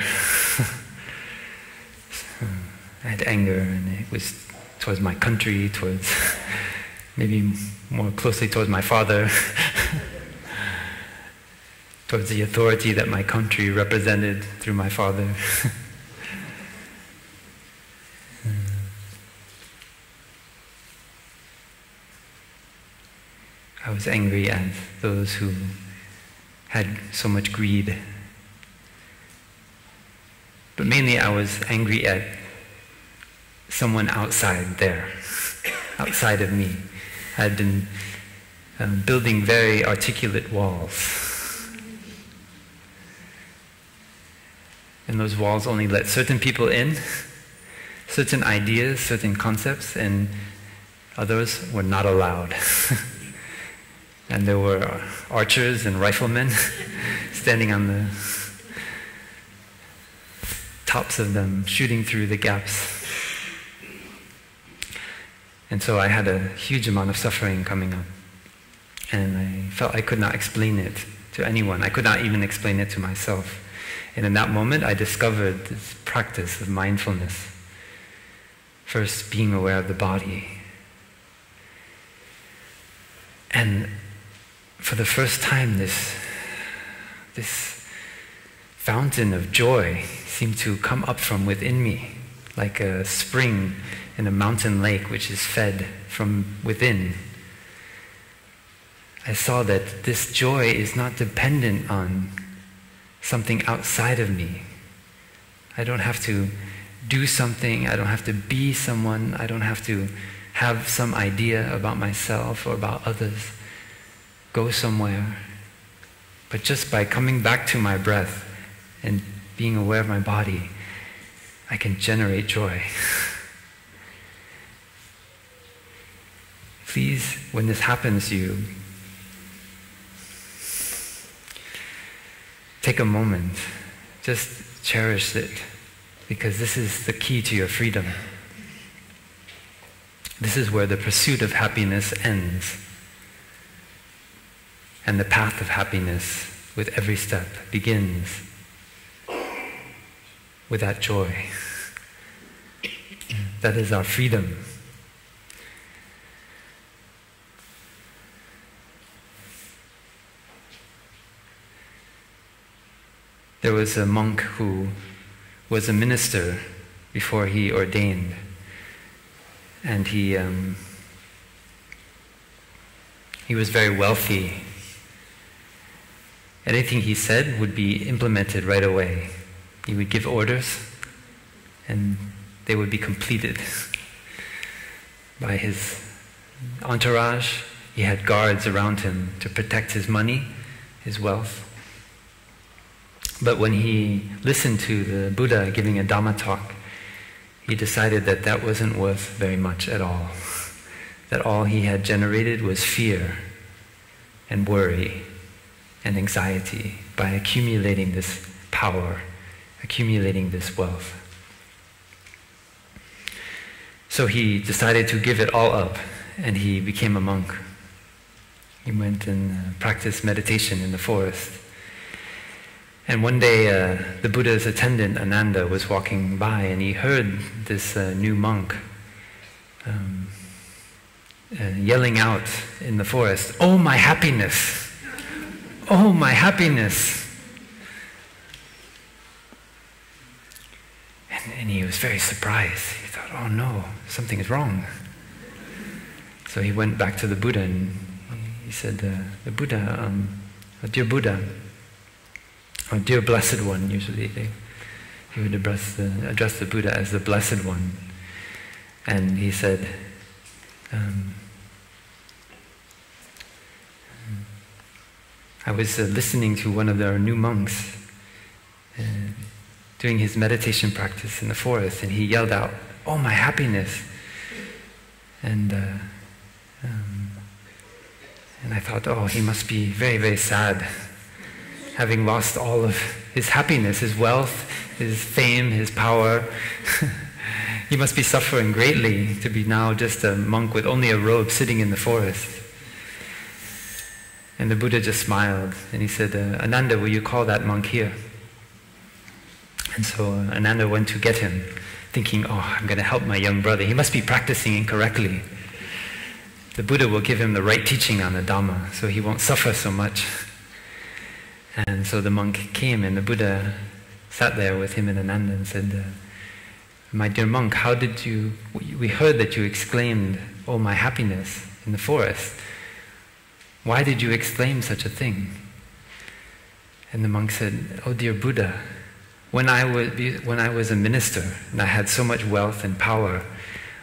[SPEAKER 5] I had anger, and it was towards my country, towards maybe more closely towards my father, towards the authority that my country represented through my father. I was angry at those who had so much greed. But mainly I was angry at someone outside there, outside of me. I had been building very articulate walls. And those walls only let certain people in, certain ideas, certain concepts, and others were not allowed. And there were archers and riflemen standing on the tops of them, shooting through the gaps. And so I had a huge amount of suffering coming up. And I felt I could not explain it to anyone. I could not even explain it to myself. And in that moment, I discovered this practice of mindfulness. First, being aware of the body. And for the first time, this fountain of joy seemed to come up from within me, like a spring in a mountain lake which is fed from within. I saw that this joy is not dependent on something outside of me. I don't have to do something, I don't have to be someone, I don't have to have some idea about myself or about others, go somewhere. But just by coming back to my breath and being aware of my body, I can generate joy. Please, when this happens to you, take a moment, just cherish it, because this is the key to your freedom. This is where the pursuit of happiness ends, and the path of happiness with every step begins with that joy. That is our freedom. There was a monk who was a minister before he ordained, and he was very wealthy. Anything he said would be implemented right away. He would give orders, and they would be completed by his entourage. He had guards around him to protect his money, his wealth. But when he listened to the Buddha giving a Dhamma talk, he decided that that wasn't worth very much at all. That all he had generated was fear and worry and anxiety by accumulating this power, accumulating this wealth. So he decided to give it all up, and he became a monk. He went and practiced meditation in the forest. And one day, the Buddha's attendant, Ananda, was walking by, and he heard this new monk yelling out in the forest, "Oh, my happiness! Oh, my happiness!" And he was very surprised. He thought, "Oh no, something is wrong." So he went back to the Buddha, and he said, "The Buddha, dear Buddha, or dear Blessed One," usually he would address the Buddha as the Blessed One. And he said, "I was listening to one of our new monks doing his meditation practice in the forest, and he yelled out, 'Oh, my happiness!' And I thought, oh, he must be very, very sad, having lost all of his happiness, his wealth, his fame, his power. He must be suffering greatly to be now just a monk with only a robe sitting in the forest." And the Buddha just smiled, and he said, "Ananda, will you call that monk here?" And so Ananda went to get him, thinking, "Oh, I'm going to help my young brother. He must be practicing incorrectly. The Buddha will give him the right teaching on the Dhamma, so he won't suffer so much." And so the monk came, and the Buddha sat there with him and Ananda and said, "My dear monk, we heard that you exclaimed, 'Oh, my happiness,' in the forest. Why did you exclaim such a thing?" And the monk said, "Oh, dear Buddha, when I was a minister and I had so much wealth and power,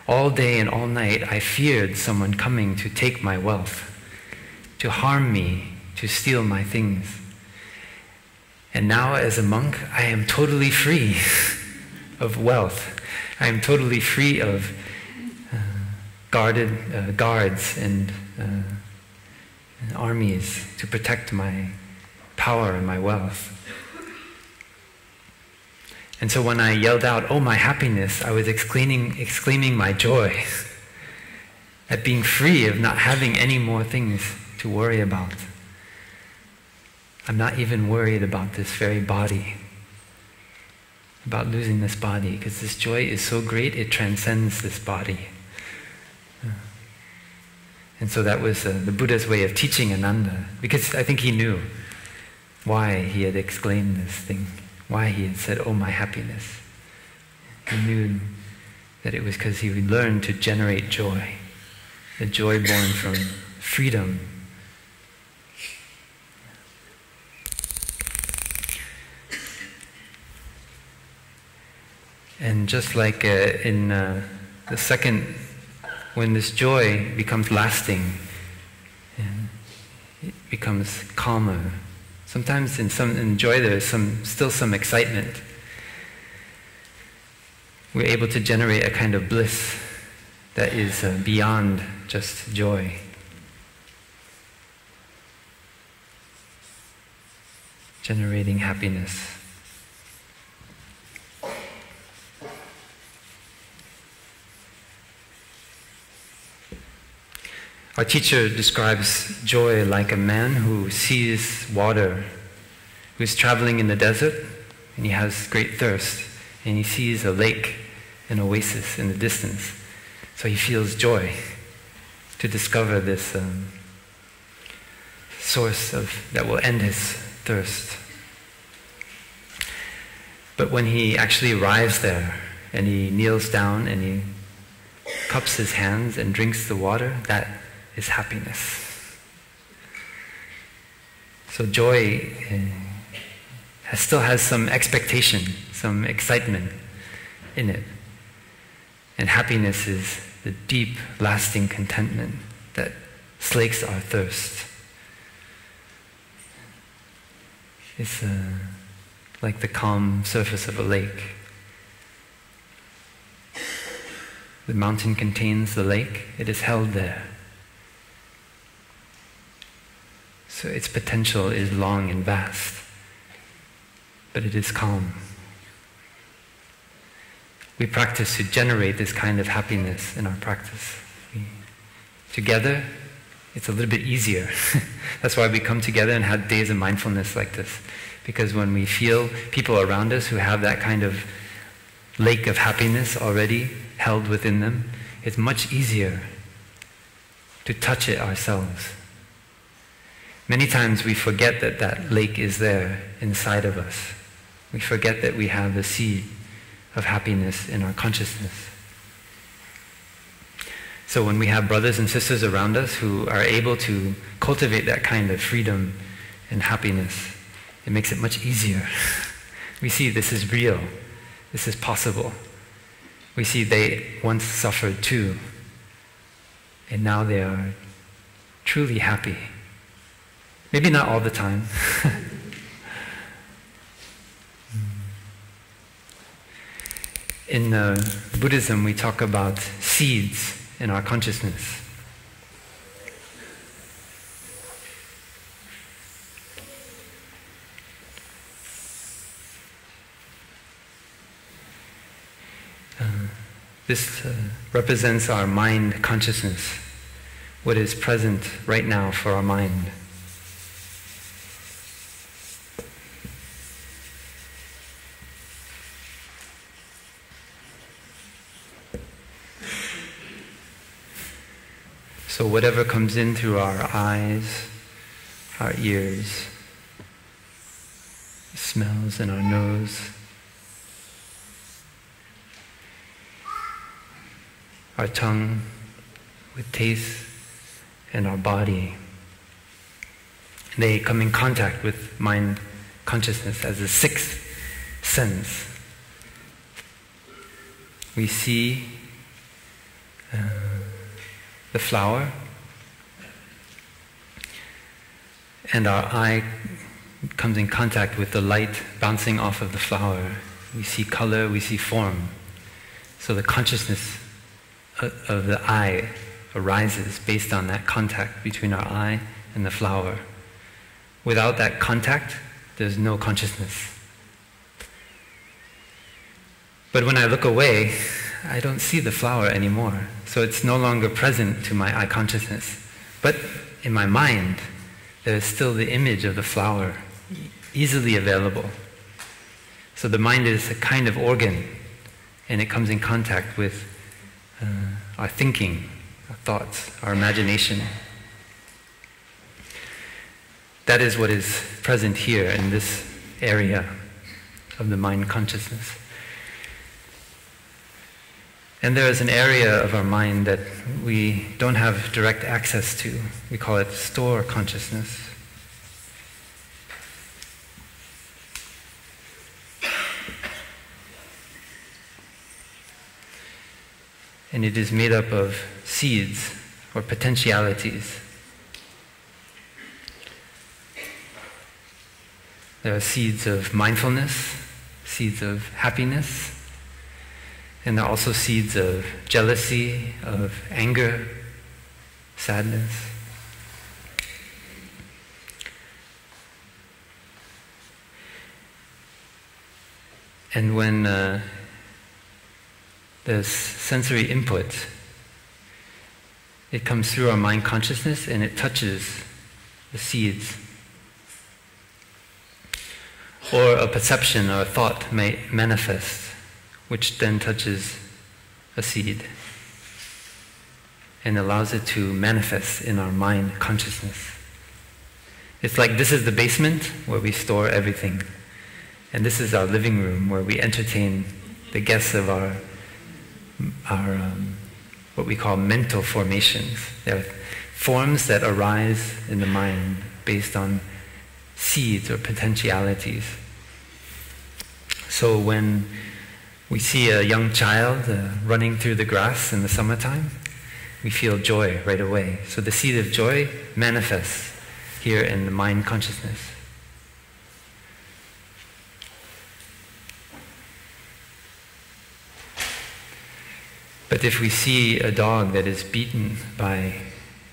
[SPEAKER 5] all day and all night I feared someone coming to take my wealth, to harm me, to steal my things. And now as a monk, I am totally free of wealth. I am totally free of guards and armies to protect my power and my wealth. And so when I yelled out, 'Oh, my happiness,' I was exclaiming my joy at being free of not having any more things to worry about. I'm not even worried about this very body, about losing this body, because this joy is so great it transcends this body." And so that was the Buddha's way of teaching Ananda, because I think he knew why he had exclaimed this thing, why he had said, "Oh, my happiness." He knew that it was because he would learn to generate joy, the joy born from freedom. And just like in the second, when this joy becomes lasting, and it becomes calmer. Sometimes in joy there is still some excitement. We're able to generate a kind of bliss that is beyond just joy. Generating happiness. Our teacher describes joy like a man who sees water, who's traveling in the desert, and he has great thirst, and he sees a lake, an oasis in the distance. So he feels joy to discover this source that will end his thirst. But when he actually arrives there and he kneels down and he cups his hands and drinks the water, that is happiness. So joy still has some expectation, some excitement in it. And happiness is the deep, lasting contentment that slakes our thirst. It's like the calm surface of a lake. The mountain contains the lake. It is held there. So its potential is long and vast, but it is calm. We practice to generate this kind of happiness in our practice. Together, it's a little bit easier. That's why we come together and have days of mindfulness like this. Because when we feel people around us who have that kind of lake of happiness already held within them, it's much easier to touch it ourselves. Many times we forget that that lake is there inside of us. We forget that we have the seed of happiness in our consciousness. So when we have brothers and sisters around us who are able to cultivate that kind of freedom and happiness, it makes it much easier. We see this is real. This is possible. We see they once suffered too, and now they are truly happy. Maybe not all the time. In Buddhism, we talk about seeds in our consciousness. This represents our mind consciousness, what is present right now for our mind. So whatever comes in through our eyes, our ears, smells in our nose, our tongue with taste, and our body, they come in contact with mind consciousness as a sixth sense. We see the flower, and our eye comes in contact with the light bouncing off of the flower. We see color, we see form. So the consciousness of the eye arises based on that contact between our eye and the flower. Without that contact, there's no consciousness. But when I look away, I don't see the flower anymore. So it's no longer present to my eye consciousness. But in my mind, there is still the image of the flower easily available. So the mind is a kind of organ, and it comes in contact with our thinking, our thoughts, our imagination. That is what is present here in this area of the mind consciousness. And there is an area of our mind that we don't have direct access to. We call it store consciousness. And it is made up of seeds or potentialities. There are seeds of mindfulness, seeds of happiness, and there are also seeds of jealousy, of anger, sadness. And when there's sensory input, it comes through our mind consciousness and it touches the seeds. Or a perception or a thought may manifest, which then touches a seed and allows it to manifest in our mind consciousness. It's like this is the basement where we store everything, and this is our living room where we entertain the guests of our what we call mental formations. They're forms that arise in the mind based on seeds or potentialities. So when we see a young child running through the grass in the summertime, we feel joy right away. So the seed of joy manifests here in the mind consciousness. But if we see a dog that is beaten by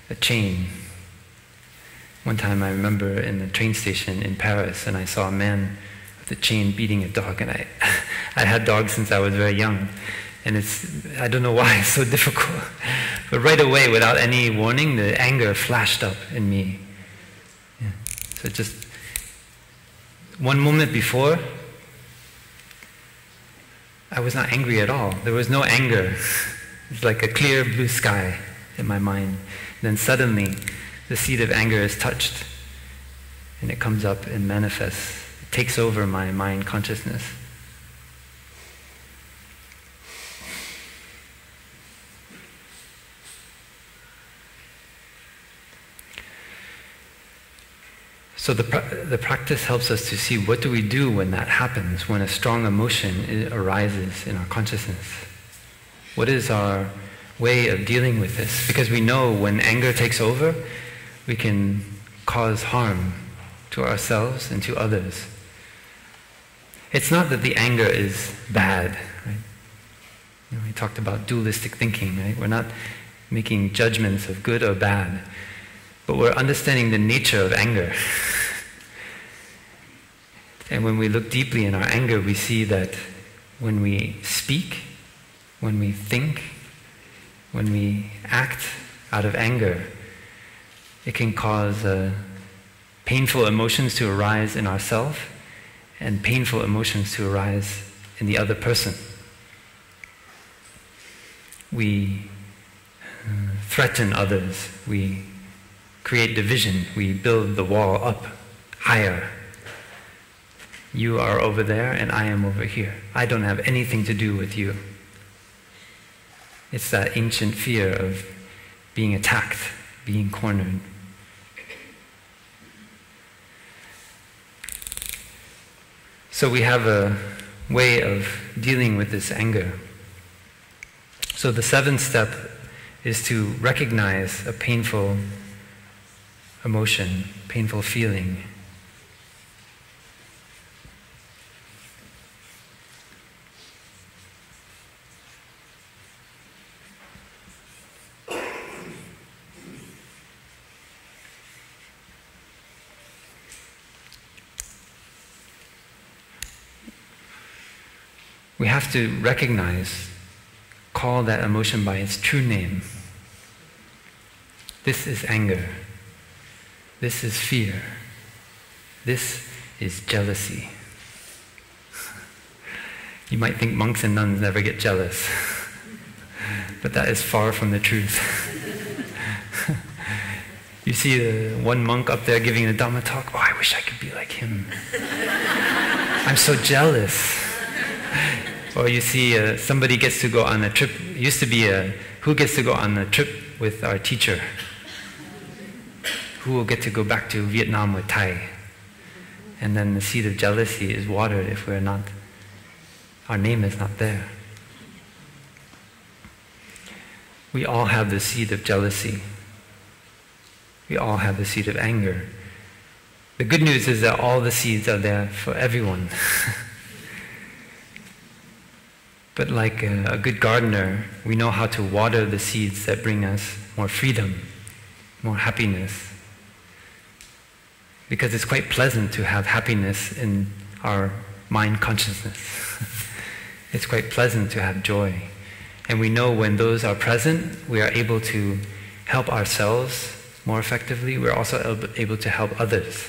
[SPEAKER 5] a chain, one time I remember in the train station in Paris, and I saw a man with a chain beating a dog, and I had dogs since I was very young, and I don't know why it's so difficult, but right away, without any warning, the anger flashed up in me. Yeah. So just one moment before, I was not angry at all. There was no anger. It's like a clear blue sky in my mind. Then suddenly, the seed of anger is touched, and it comes up and manifests. It takes over my mind consciousness. So the practice helps us to see what do we do when that happens, when a strong emotion arises in our consciousness. What is our way of dealing with this? Because we know when anger takes over, we can cause harm to ourselves and to others. It's not that the anger is bad, right? We talked about dualistic thinking, right? We're not making judgments of good or bad, but we're understanding the nature of anger. And when we look deeply in our anger, we see that when we speak, when we think, when we act out of anger, it can cause painful emotions to arise in ourselves and painful emotions to arise in the other person. We threaten others, we create division, we build the wall up higher. You are over there and I am over here. I don't have anything to do with you. It's that ancient fear of being attacked, being cornered. So we have a way of dealing with this anger. So the seventh step is to recognize a painful emotion, painful feeling. We have to recognize, call that emotion by its true name. This is anger. This is fear. This is jealousy. You might think monks and nuns never get jealous, but that is far from the truth. You see one monk up there giving a dharma talk, oh, I wish I could be like him. I'm so jealous. Or you see somebody gets to go on a trip. It used to be who gets to go on a trip with our teacher? Who will get to go back to Vietnam with Thai? And then the seed of jealousy is watered if we're not, our name is not there. We all have the seed of jealousy. We all have the seed of anger. The good news is that all the seeds are there for everyone. But like a good gardener, we know how to water the seeds that bring us more freedom, more happiness. Because it's quite pleasant to have happiness in our mind consciousness. It's quite pleasant to have joy. And we know when those are present, we are able to help ourselves more effectively. We're also able to help others.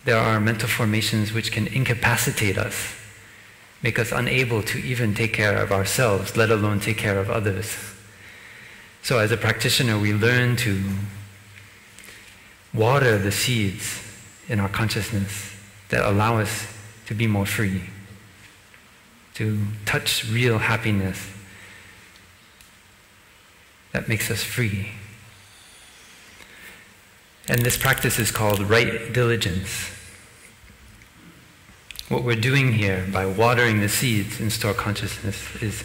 [SPEAKER 5] There are mental formations which can incapacitate us make us unable to even take care of ourselves, let alone take care of others. So as a practitioner, we learn to water the seeds in our consciousness that allow us to be more free, to touch real happiness that makes us free. And this practice is called right diligence. What we're doing here by watering the seeds in store consciousness is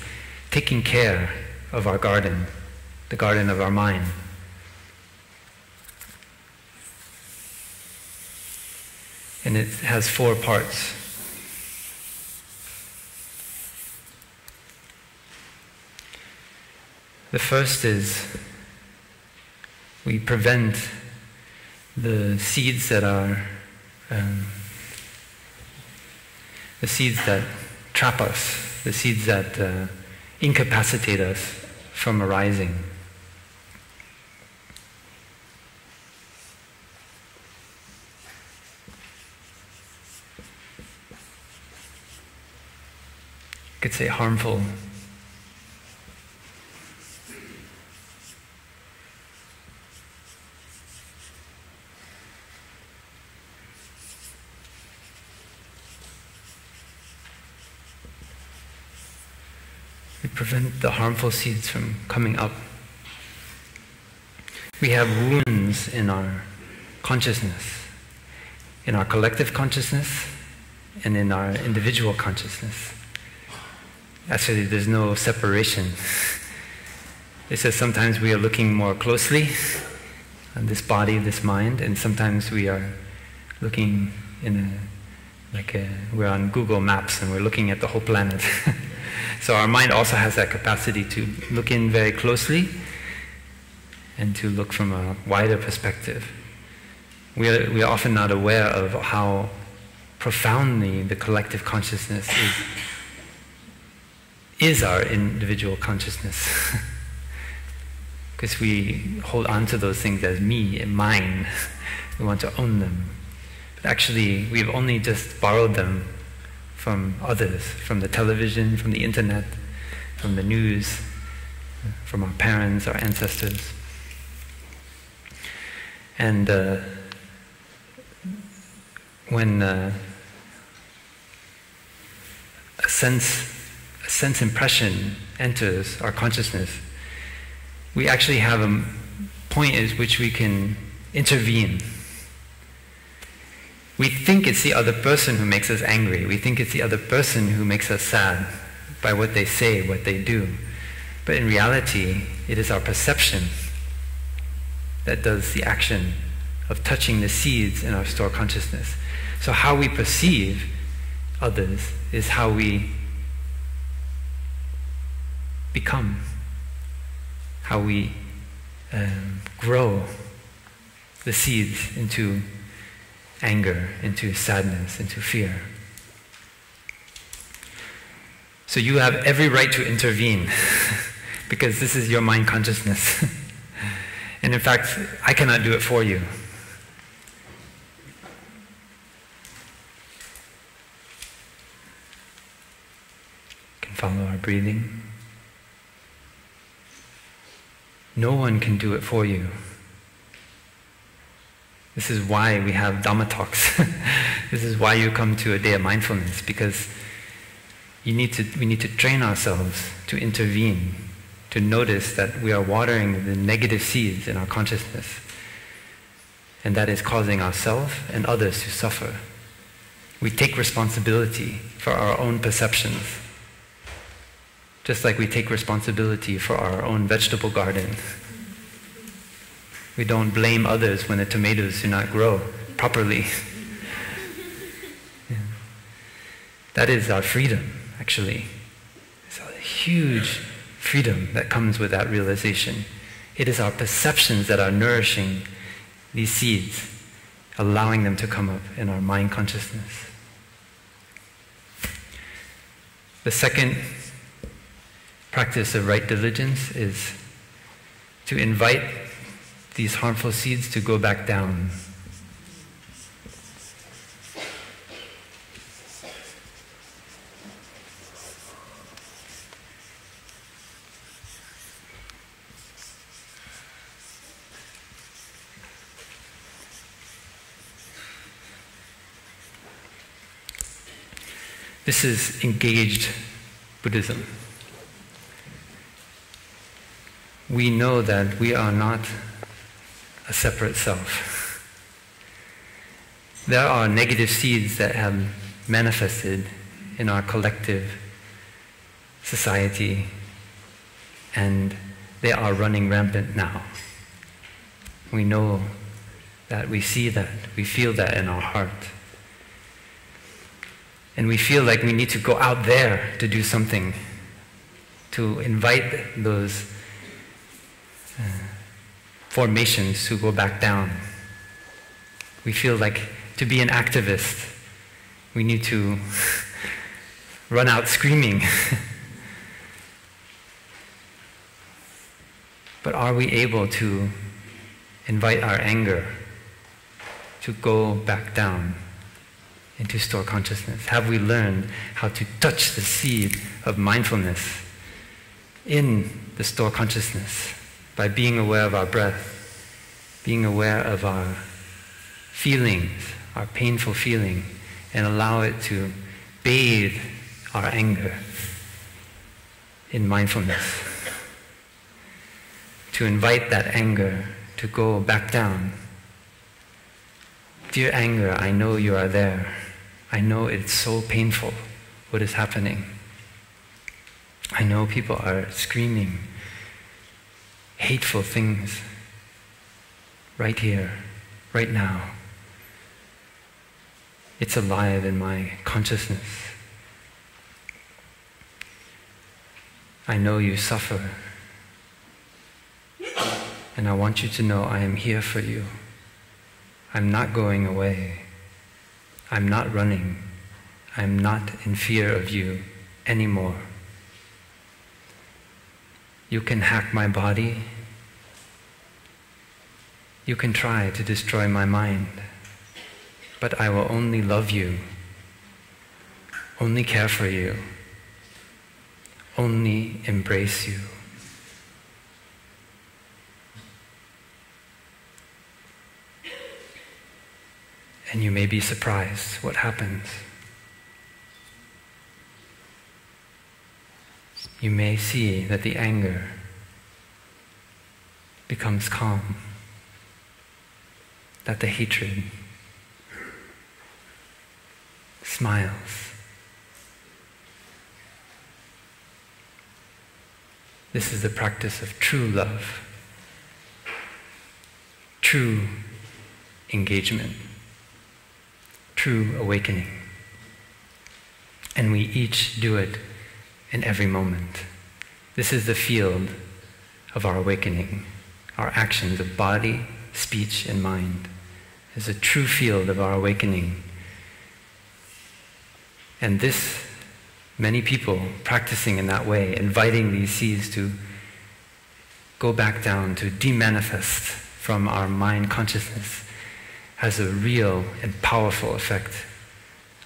[SPEAKER 5] taking care of our garden, the garden of our mind. And it has 4 parts. The first is we prevent the seeds that are the seeds that trap us, the seeds that incapacitate us from arising. You could say harmful. We prevent the harmful seeds from coming up. We have wounds in our consciousness, in our collective consciousness, and in our individual consciousness. Actually, there's no separation. It says sometimes we are looking more closely on this body, this mind, and sometimes we are looking we're on Google Maps and we're looking at the whole planet. So our mind also has that capacity to look in very closely and to look from a wider perspective. We are often not aware of how profoundly the collective consciousness is our individual consciousness. Because we hold on to those things as me and mine. We want to own them. But actually, we've only just borrowed them from others, from the television, from the internet, from the news, from our parents, our ancestors. And when a sense impression enters our consciousness, we actually have a point at which we can intervene. We think it's the other person who makes us angry. We think it's the other person who makes us sad by what they say, what they do. But in reality, it is our perception that does the action of touching the seeds in our store consciousness. So how we perceive others is how we become, how we grow the seeds into anger, into sadness, into fear. So you have every right to intervene because this is your mind consciousness. And in fact, I cannot do it for you. You can follow our breathing. No one can do it for you. This is why we have Dharma talks. This is why you come to a day of mindfulness, because we need to train ourselves to intervene, to notice that we are watering the negative seeds in our consciousness, and that is causing ourselves and others to suffer. We take responsibility for our own perceptions, just like we take responsibility for our own vegetable garden. We don't blame others when the tomatoes do not grow properly. Yeah. That is our freedom, actually. It's a huge freedom that comes with that realization. It is our perceptions that are nourishing these seeds, allowing them to come up in our mind consciousness. The second practice of right diligence is to invite these harmful seeds to go back down. This is engaged Buddhism. We know that we are not a separate self. There are negative seeds that have manifested in our collective society, and they are running rampant now. We know that, we see that, we feel that in our heart. And we feel like we need to go out there to do something, to invite those formations to go back down. We feel like to be an activist, we need to run out screaming. But are we able to invite our anger to go back down into store consciousness? Have we learned how to touch the seed of mindfulness in the store consciousness by being aware of our breath, being aware of our feelings, our painful feeling, and allow it to bathe our anger in mindfulness? To invite that anger to go back down. Dear anger, I know you are there. I know it's so painful what is happening. I know people are screaming hateful things right here, right now. It's alive in my consciousness. I know you suffer. And I want you to know I am here for you. I'm not going away. I'm not running. I'm not in fear of you anymore. You can hack my body. You can try to destroy my mind. But I will only love you, only care for you, only embrace you. And you may be surprised what happens. You may see that the anger becomes calm, that the hatred smiles. This is the practice of true love, true engagement, true awakening. And we each do it in every moment. This is the field of our awakening. Our actions of body, speech, and mind is a true field of our awakening. And this, many people practicing in that way, inviting these seeds to go back down, to demanifest from our mind consciousness, has a real and powerful effect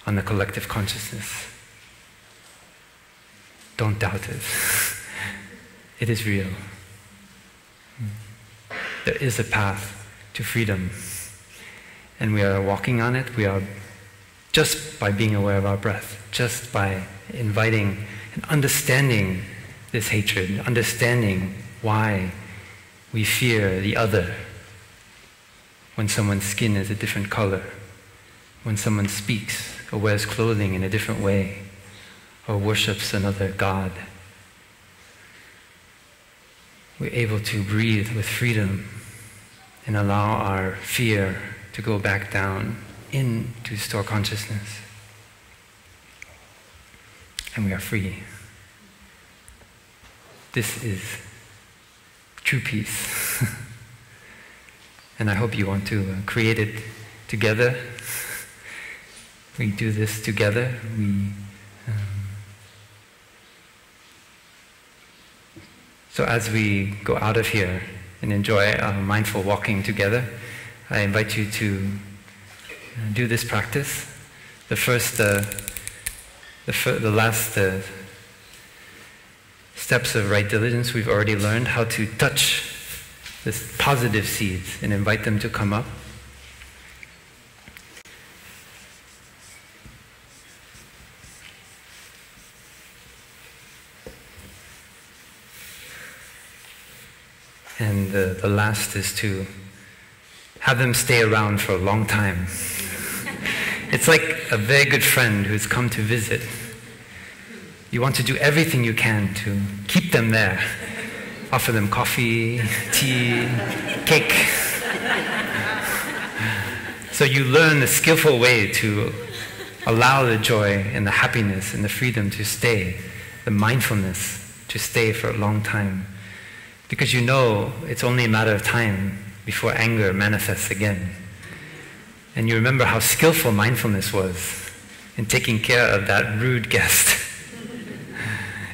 [SPEAKER 5] on the collective consciousness. Don't doubt it. It is real. There is a path to freedom, and we are walking on it. We are just by being aware of our breath, just by inviting and understanding this hatred, understanding why we fear the other. When someone's skin is a different color, when someone speaks or wears clothing in a different way, or worships another god, we're able to breathe with freedom and allow our fear to go back down into store consciousness. And we are free. This is true peace. And I hope you want to create it together. We do this together. So as we go out of here and enjoy our mindful walking together, I invite you to do this practice. The last steps of right diligence, we've already learned how to touch this positive seeds and invite them to come up. And the last is to have them stay around for a long time. It's like a very good friend who's come to visit. You want to do everything you can to keep them there. Offer them coffee, tea, cake. So you learn a skillful way to allow the joy and the happiness and the freedom to stay, the mindfulness to stay for a long time. Because you know it's only a matter of time before anger manifests again. And you remember how skillful mindfulness was in taking care of that rude guest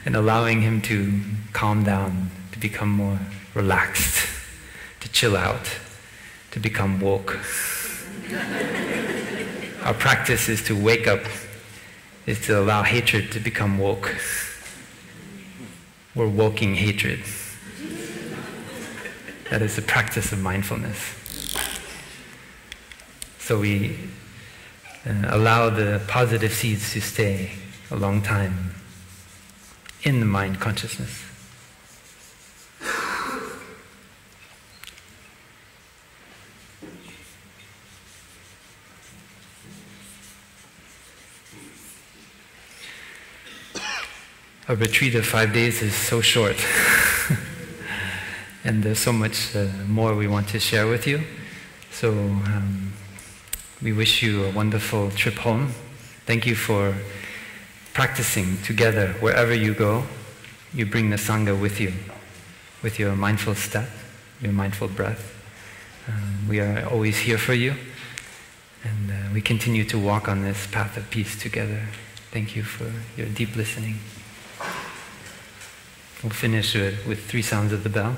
[SPEAKER 5] and allowing him to calm down, to become more relaxed, to chill out, to become woke. Our practice is to wake up, is to allow hatred to become woke. We're woking hatred. That is the practice of mindfulness. So we allow the positive seeds to stay a long time in the mind consciousness. A retreat of 5 days is so short. And there's so much more we want to share with you. So we wish you a wonderful trip home. Thank you for practicing together wherever you go. You bring the Sangha with you, with your mindful step, your mindful breath. We are always here for you. And we continue to walk on this path of peace together. Thank you for your deep listening. We'll finish with 3 sounds of the bell.